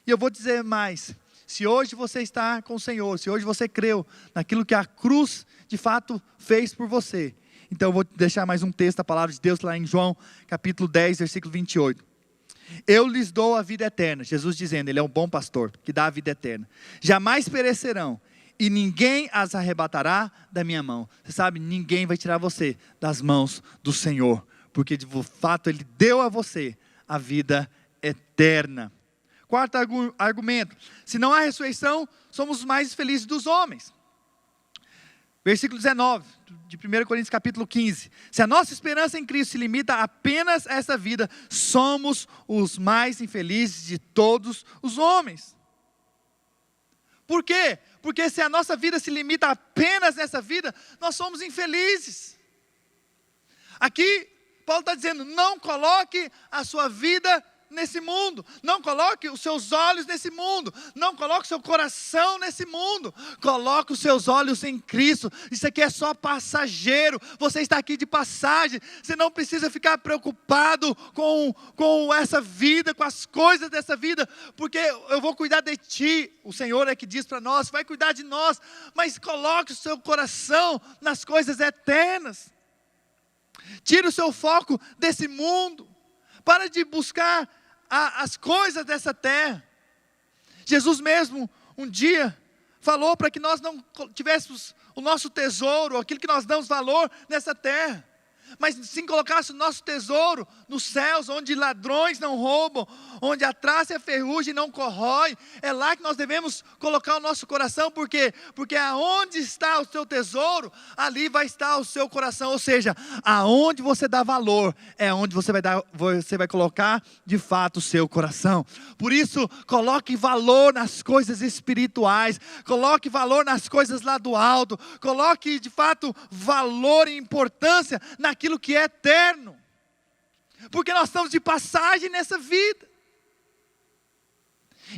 E eu vou dizer mais: se hoje você está com o Senhor, se hoje você creu naquilo que a cruz de fato fez por você, então eu vou deixar mais um texto da palavra de Deus lá em João capítulo 10, versículo 28. Eu lhes dou a vida eterna, Jesus dizendo, Ele é um bom pastor, que dá a vida eterna. Jamais perecerão, e ninguém as arrebatará da minha mão. Você sabe, ninguém vai tirar você das mãos do Senhor, porque de fato Ele deu a você a vida eterna. Quarto argumento: se não há ressurreição, somos os mais felizes dos homens. Versículo 19, de 1 Coríntios capítulo 15. Se a nossa esperança em Cristo se limita apenas a essa vida, somos os mais infelizes de todos os homens. Por quê? Porque se a nossa vida se limita apenas nessa vida, nós somos infelizes. Aqui, Paulo está dizendo: não coloque a sua vida nesse mundo, não coloque os seus olhos nesse mundo, não coloque o seu coração nesse mundo, coloque os seus olhos em Cristo. Isso aqui é só passageiro, você está aqui de passagem, você não precisa ficar preocupado com essa vida, com as coisas dessa vida, porque eu vou cuidar de ti. O Senhor é que diz para nós, vai cuidar de nós, mas coloque o seu coração nas coisas eternas. Tire o seu foco desse mundo, para de buscar as coisas dessa terra. Jesus mesmo um dia falou para que nós não tivéssemos o nosso tesouro, aquilo que nós damos valor nessa terra, mas sim colocasse o nosso tesouro nos céus, onde ladrões não roubam, onde a traça e a ferrugem não corrói. É lá que nós devemos colocar o nosso coração. Por quê? Porque aonde está o seu tesouro, ali vai estar o seu coração. Ou seja, aonde você dá valor, é onde você vai colocar de fato o seu coração. Por isso, coloque valor nas coisas espirituais, coloque valor nas coisas lá do alto, coloque de fato valor e importância naquilo que é eterno, porque nós estamos de passagem nessa vida.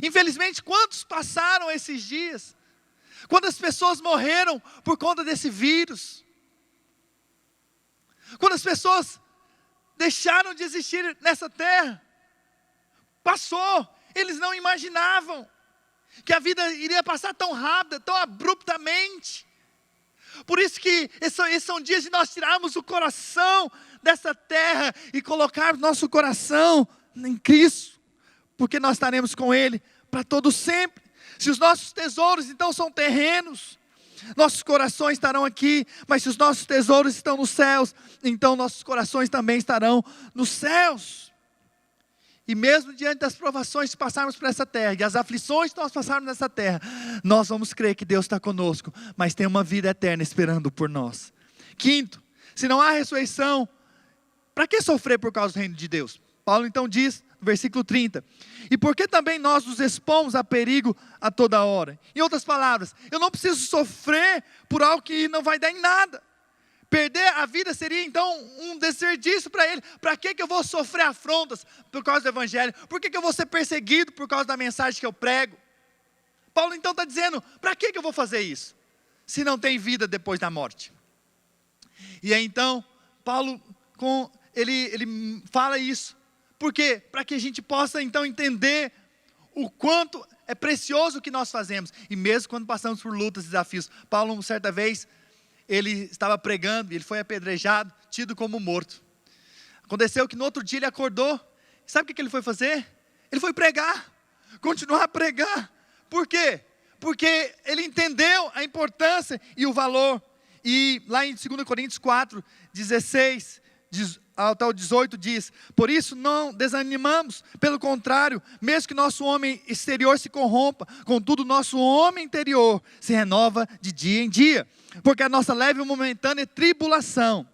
Infelizmente, quantos passaram esses dias? Quantas pessoas morreram por conta desse vírus? Quantas pessoas deixaram de existir nessa terra? Passou, eles não imaginavam que a vida iria passar tão rápida, tão abruptamente. Por isso que esses são dias de nós tirarmos o coração dessa terra e colocar o nosso coração em Cristo, porque nós estaremos com Ele para todo sempre. Se os nossos tesouros então são terrenos, nossos corações estarão aqui, mas se os nossos tesouros estão nos céus, então nossos corações também estarão nos céus. E mesmo diante das provações que passarmos por essa terra, e as aflições que nós passarmos nessa terra, nós vamos crer que Deus está conosco, mas tem uma vida eterna esperando por nós. Quinto, se não há ressurreição, para que sofrer por causa do reino de Deus? Paulo então diz, no versículo 30, e por que também nós nos expomos a perigo a toda hora? Em outras palavras, eu não preciso sofrer por algo que não vai dar em nada. Perder a vida seria então um desperdício para ele. Para que eu vou sofrer afrontas por causa do evangelho? Por que eu vou ser perseguido por causa da mensagem que eu prego? Paulo então está dizendo, para que eu vou fazer isso? Se não tem vida depois da morte. E aí então, Paulo, ele fala isso. Por quê? Para que a gente possa então entender o quanto é precioso o que nós fazemos. E mesmo quando passamos por lutas e desafios. Paulo, certa vez, ele estava pregando, ele foi apedrejado, tido como morto. Aconteceu que no outro dia ele acordou. Sabe o que ele foi fazer? Ele foi pregar, continuar a pregar. Por quê? Porque ele entendeu a importância e o valor. E lá em 2 Coríntios 4, 16 até o 18 diz, por isso não desanimamos, pelo contrário, mesmo que nosso homem exterior se corrompa, contudo nosso homem interior se renova de dia em dia, porque a nossa leve e momentânea tribulação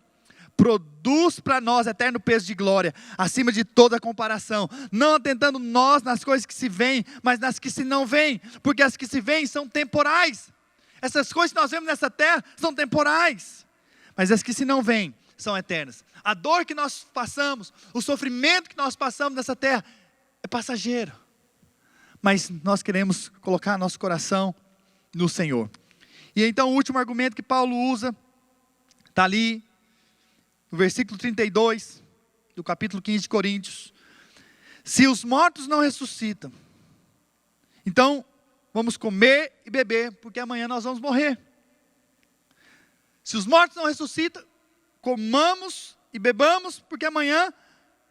produz para nós eterno peso de glória, acima de toda comparação, não atentando nós nas coisas que se veem, mas nas que se não veem, porque as que se veem são temporais, Essas coisas que nós vemos nessa terra são temporais, mas as que se não vêm são eternas. A dor que nós passamos, o sofrimento que nós passamos nessa terra é passageiro, mas nós queremos colocar nosso coração no Senhor. E então o último argumento que Paulo usa, está ali no versículo 32, do capítulo 15 de Coríntios. Se os mortos não ressuscitam, então vamos comer e beber, porque amanhã nós vamos morrer. Se os mortos não ressuscitam, comamos e bebamos, porque amanhã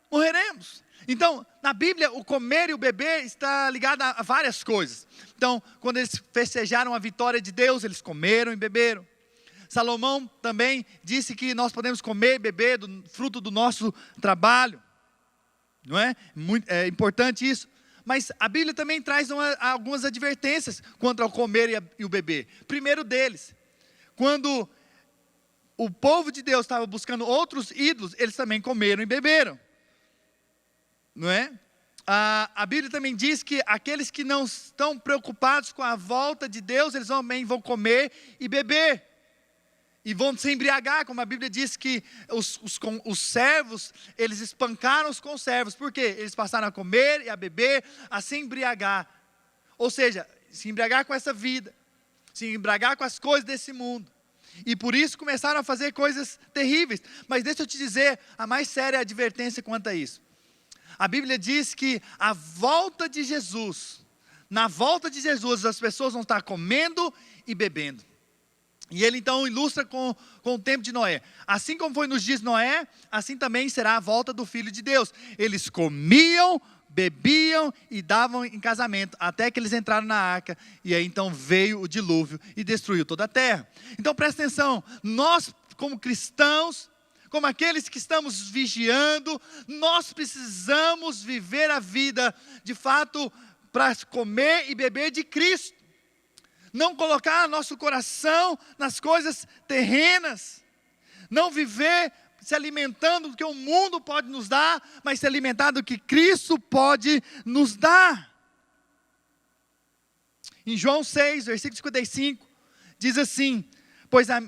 morreremos. Então, na Bíblia, o comer e o beber está ligado a várias coisas. Então, quando eles festejaram a vitória de Deus, eles comeram e beberam. Salomão também disse que nós podemos comer e beber do fruto do nosso trabalho. Não é? É importante isso. Mas a Bíblia também traz algumas advertências quanto ao comer e o beber. Primeiro deles, quando o povo de Deus estava buscando outros ídolos, eles também comeram e beberam. Não é? A Bíblia também diz que aqueles que não estão preocupados com a volta de Deus, eles também vão comer e beber. E vão se embriagar, como a Bíblia diz que os servos, eles espancaram os conservos. Por quê? Eles passaram a comer e a beber, a se embriagar. Ou seja, se embriagar com essa vida, se embriagar com as coisas desse mundo. E por isso começaram a fazer coisas terríveis. Mas deixa eu te dizer, a mais séria advertência quanto a isso. A Bíblia diz que a volta de Jesus, na volta de Jesus, as pessoas vão estar comendo e bebendo. E ele então ilustra com o tempo de Noé. Assim como foi nos dias de Noé, assim também será a volta do Filho de Deus. Eles comiam, bebiam e davam em casamento, até que eles entraram na arca, e aí então veio o dilúvio e destruiu toda a terra. Então presta atenção, nós como cristãos, como aqueles que estamos vigiando, nós precisamos viver a vida, de fato, para comer e beber de Cristo. Não colocar nosso coração nas coisas terrenas. Não viver se alimentando do que o mundo pode nos dar, mas se alimentar do que Cristo pode nos dar. Em João 6, versículo 55, diz assim,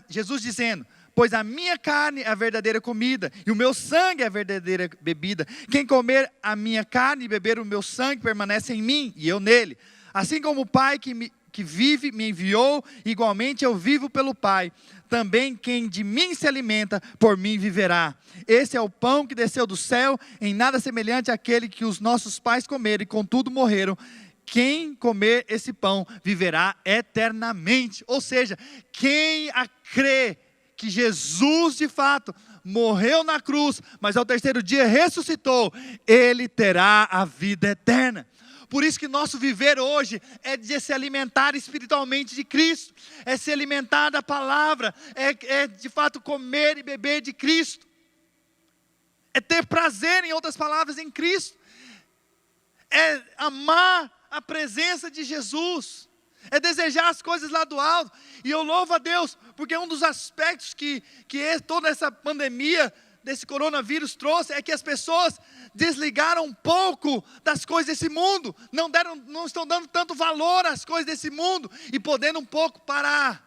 Jesus dizendo, pois a minha carne é a verdadeira comida, e o meu sangue é a verdadeira bebida. Quem comer a minha carne e beber o meu sangue permanece em mim, e eu nele. Assim como o Pai que vive me enviou, igualmente eu vivo pelo Pai. Também quem de mim se alimenta, por mim viverá. Esse é o pão que desceu do céu, em nada semelhante àquele que os nossos pais comeram e contudo morreram. Quem comer esse pão viverá eternamente. Ou seja, quem crê que Jesus de fato morreu na cruz, mas ao terceiro dia ressuscitou, ele terá a vida eterna. Por isso que nosso viver hoje é de se alimentar espiritualmente de Cristo, é se alimentar da palavra, é de fato comer e beber de Cristo, é ter prazer, em outras palavras, em Cristo, é amar a presença de Jesus, é desejar as coisas lá do alto. E eu louvo a Deus, porque um dos aspectos que toda essa pandemia desse coronavírus trouxe, é que as pessoas desligaram um pouco das coisas desse mundo, não estão dando tanto valor às coisas desse mundo, e podendo um pouco parar,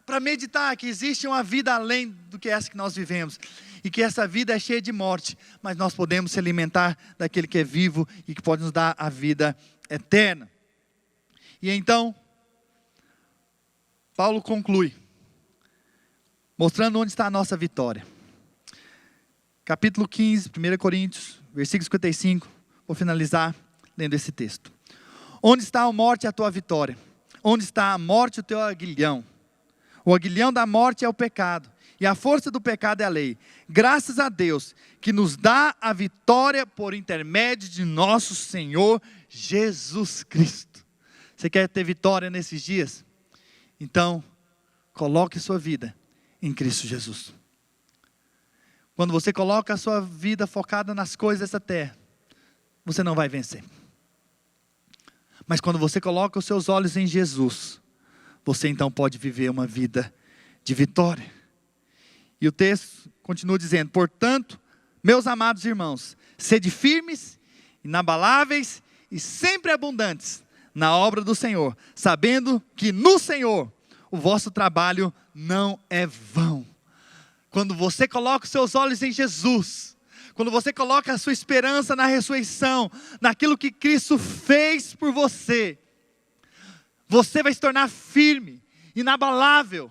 para meditar que existe uma vida além do que essa que nós vivemos, e que essa vida é cheia de morte, mas nós podemos se alimentar daquele que é vivo, e que pode nos dar a vida eterna. E então, Paulo conclui, mostrando onde está a nossa vitória. Capítulo 15, 1 Coríntios, versículo 55, vou finalizar lendo esse texto. Onde está a morte, a tua vitória? Onde está a morte, o teu aguilhão? O aguilhão da morte é o pecado, e a força do pecado é a lei. Graças a Deus, que nos dá a vitória por intermédio de nosso Senhor Jesus Cristo. Você quer ter vitória nesses dias? Então, coloque sua vida em Cristo Jesus. Quando você coloca a sua vida focada nas coisas dessa terra, você não vai vencer. Mas quando você coloca os seus olhos em Jesus, você então pode viver uma vida de vitória. E o texto continua dizendo, portanto, meus amados irmãos, sede firmes, inabaláveis e sempre abundantes na obra do Senhor, sabendo que no Senhor o vosso trabalho não é vão. Quando você coloca os seus olhos em Jesus, quando você coloca a sua esperança na ressurreição, naquilo que Cristo fez por você, você vai se tornar firme, inabalável.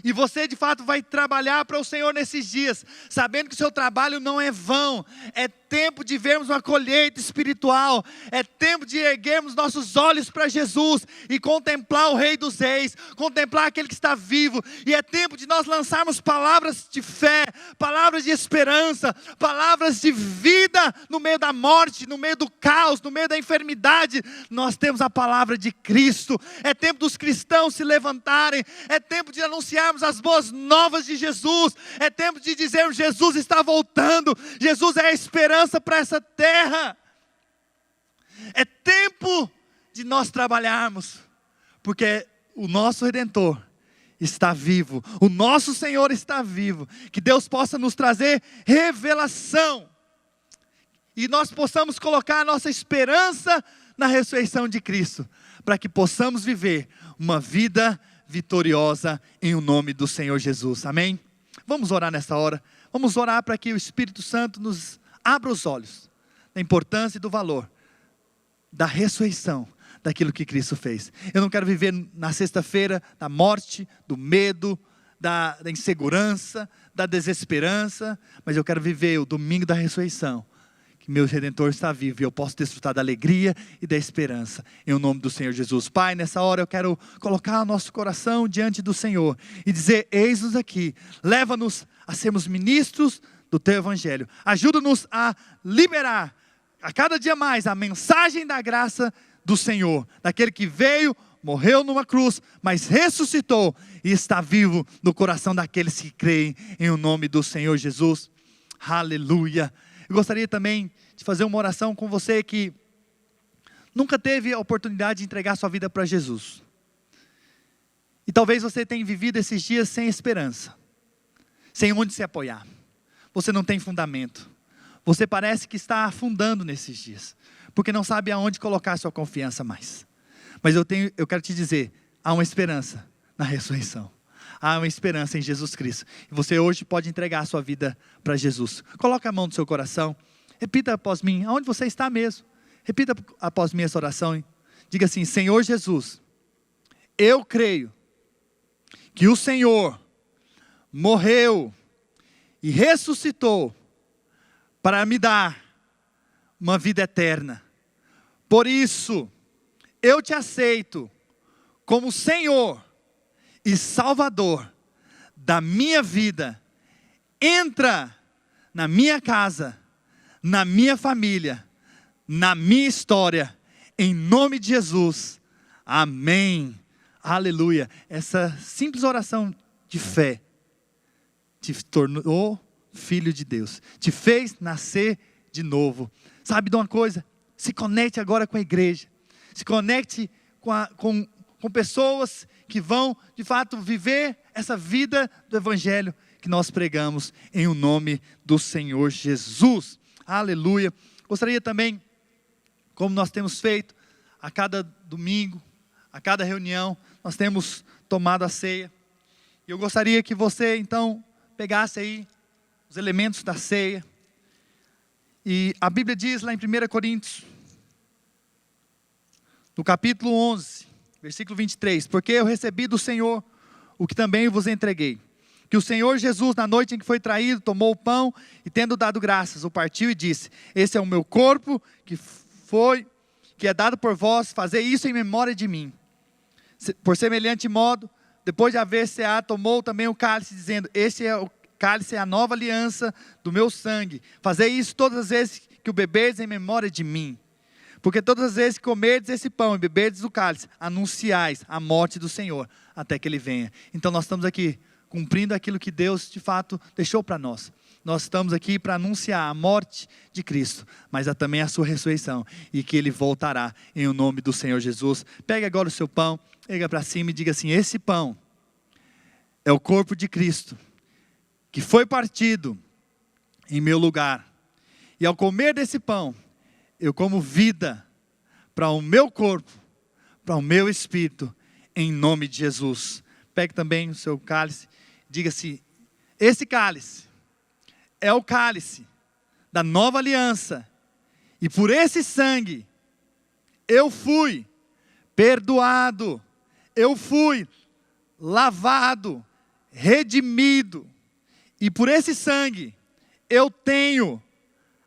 E você de fato vai trabalhar para o Senhor nesses dias, sabendo que o seu trabalho não é vão. É tempo de vermos uma colheita espiritual. É tempo de erguermos nossos olhos para Jesus e contemplar o Rei dos Reis, contemplar aquele que está vivo. E é tempo de nós lançarmos palavras de fé, palavras de esperança, palavras de vida no meio da morte, no meio do caos, no meio da enfermidade. Nós temos a palavra de Cristo. É tempo dos cristãos se levantarem. É tempo de anunciarmos as boas novas de Jesus. É tempo de dizermos: Jesus está voltando. Jesus é a esperança para essa terra. É tempo de nós trabalharmos, porque o nosso Redentor está vivo, o nosso Senhor está vivo. Que Deus possa nos trazer revelação e nós possamos colocar a nossa esperança na ressurreição de Cristo, para que possamos viver uma vida vitoriosa em o nome do Senhor Jesus. Amém? Vamos orar nessa hora. Vamos orar para que o Espírito Santo nos abra os olhos da importância e do valor da ressurreição, daquilo que Cristo fez. Eu não quero viver na sexta-feira da morte, do medo, da insegurança, da desesperança, mas eu quero viver o domingo da ressurreição, que meu Redentor está vivo e eu posso desfrutar da alegria e da esperança, em o nome do Senhor Jesus. Pai, nessa hora eu quero colocar o nosso coração diante do Senhor e dizer: eis-nos aqui, leva-nos a sermos ministros do Teu Evangelho, ajuda-nos a liberar a cada dia mais a mensagem da graça do Senhor, daquele que veio, morreu numa cruz, mas ressuscitou e está vivo no coração daqueles que creem em o nome do Senhor Jesus. Aleluia. Eu gostaria também de fazer uma oração com você que nunca teve a oportunidade de entregar sua vida para Jesus, e talvez você tenha vivido esses dias sem esperança, sem onde se apoiar. Você não tem fundamento. Você parece que está afundando nesses dias, porque não sabe aonde colocar sua confiança mais. Mas eu quero te dizer, há uma esperança na ressurreição. Há uma esperança em Jesus Cristo. E você hoje pode entregar a sua vida para Jesus. Coloque a mão no seu coração. Repita após mim, aonde você está mesmo. Repita após mim essa oração. Diga assim: Senhor Jesus, eu creio que o Senhor morreu e ressuscitou para me dar uma vida eterna. Por isso, eu te aceito como Senhor e Salvador da minha vida. Entra na minha casa, na minha família, na minha história, em nome de Jesus. Amém. Aleluia. Essa simples oração de fé te tornou filho de Deus, te fez nascer de novo. Sabe de uma coisa? Se conecte agora com a igreja, se conecte com pessoas que vão de fato viver essa vida do Evangelho que nós pregamos em o nome do Senhor Jesus. Aleluia. Gostaria também, como nós temos feito a cada domingo, a cada reunião, nós temos tomado a ceia. E eu gostaria que você então pegasse aí os elementos da ceia. E a Bíblia diz lá em 1 Coríntios, no capítulo 11, versículo 23, porque eu recebi do Senhor o que também vos entreguei, que o Senhor Jesus, na noite em que foi traído, tomou o pão e, tendo dado graças, o partiu e disse: esse é o meu corpo que é dado por vós, fazei isso em memória de mim. Por semelhante modo, depois de haver ceado, tomou também o cálice, dizendo: este é o cálice, é a nova aliança do meu sangue. Fazei isso todas as vezes que o beberdes em memória de mim. Porque todas as vezes que comerdes esse pão e beberdes o cálice, anunciais a morte do Senhor, até que Ele venha. Então nós estamos aqui cumprindo aquilo que Deus de fato deixou para nós. Nós estamos aqui para anunciar a morte de Cristo, mas também a sua ressurreição, e que Ele voltará em o nome do Senhor Jesus. Pegue agora o seu pão, pega para cima e diga assim: esse pão é o corpo de Cristo, que foi partido em meu lugar. E ao comer desse pão, eu como vida para o meu corpo, para o meu espírito, em nome de Jesus. pegue também o seu cálice, diga-se: esse cálice é o cálice da nova aliança, e por esse sangue eu fui perdoado, eu fui lavado, redimido, e por esse sangue eu tenho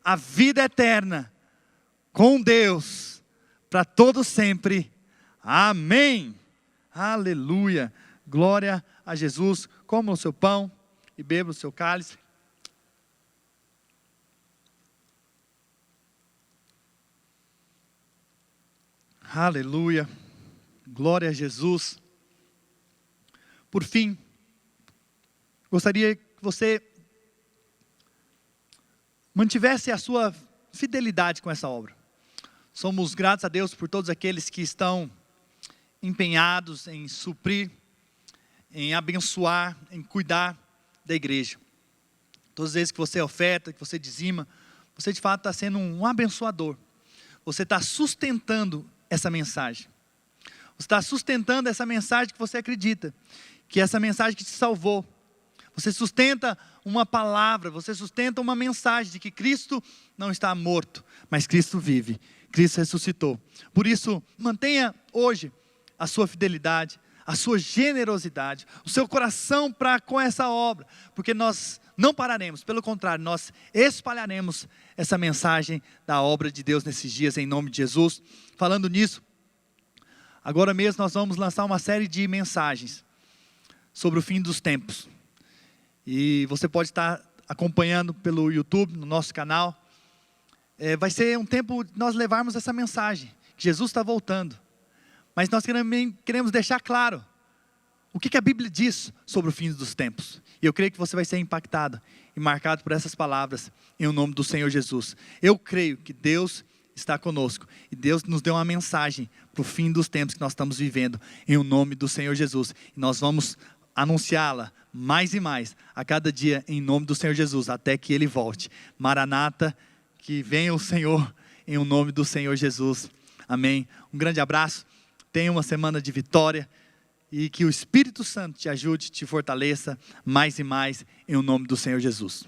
a vida eterna com Deus para todo sempre. Amém. Aleluia. Glória a Jesus. Coma o seu pão e beba o seu cálice. Aleluia. Glória a Jesus. Por fim, gostaria que você mantivesse a sua fidelidade com essa obra. Somos gratos a Deus por todos aqueles que estão empenhados em suprir, em abençoar, em cuidar da igreja. Todas as vezes que você oferta, que você dizima, você de fato está sendo um abençoador. Você está sustentando essa mensagem. Você está sustentando essa mensagem que você acredita, que é essa mensagem que te salvou. Você sustenta uma palavra, você sustenta uma mensagem de que Cristo não está morto, mas Cristo vive, Cristo ressuscitou. Por isso, mantenha hoje a sua fidelidade, a sua generosidade, o seu coração para com essa obra, porque nós não pararemos, pelo contrário, nós espalharemos essa mensagem da obra de Deus nesses dias, em nome de Jesus. Falando nisso, agora mesmo nós vamos lançar uma série de mensagens sobre o fim dos tempos. E você pode estar acompanhando pelo YouTube, no nosso canal. Vai ser um tempo de nós levarmos essa mensagem, que Jesus está voltando. Mas nós queremos deixar claro o que a Bíblia diz sobre o fim dos tempos. E eu creio que você vai ser impactado e marcado por essas palavras, em o nome do Senhor Jesus. Eu creio que Deus está conosco, e Deus nos deu uma mensagem para o fim dos tempos que nós estamos vivendo, em o nome do Senhor Jesus. E nós vamos anunciá-la mais e mais, a cada dia, em nome do Senhor Jesus, até que Ele volte. Maranata, que venha o Senhor, em o nome do Senhor Jesus. Amém. Um grande abraço, tenha uma semana de vitória, e que o Espírito Santo te ajude, te fortaleça mais e mais, em o nome do Senhor Jesus.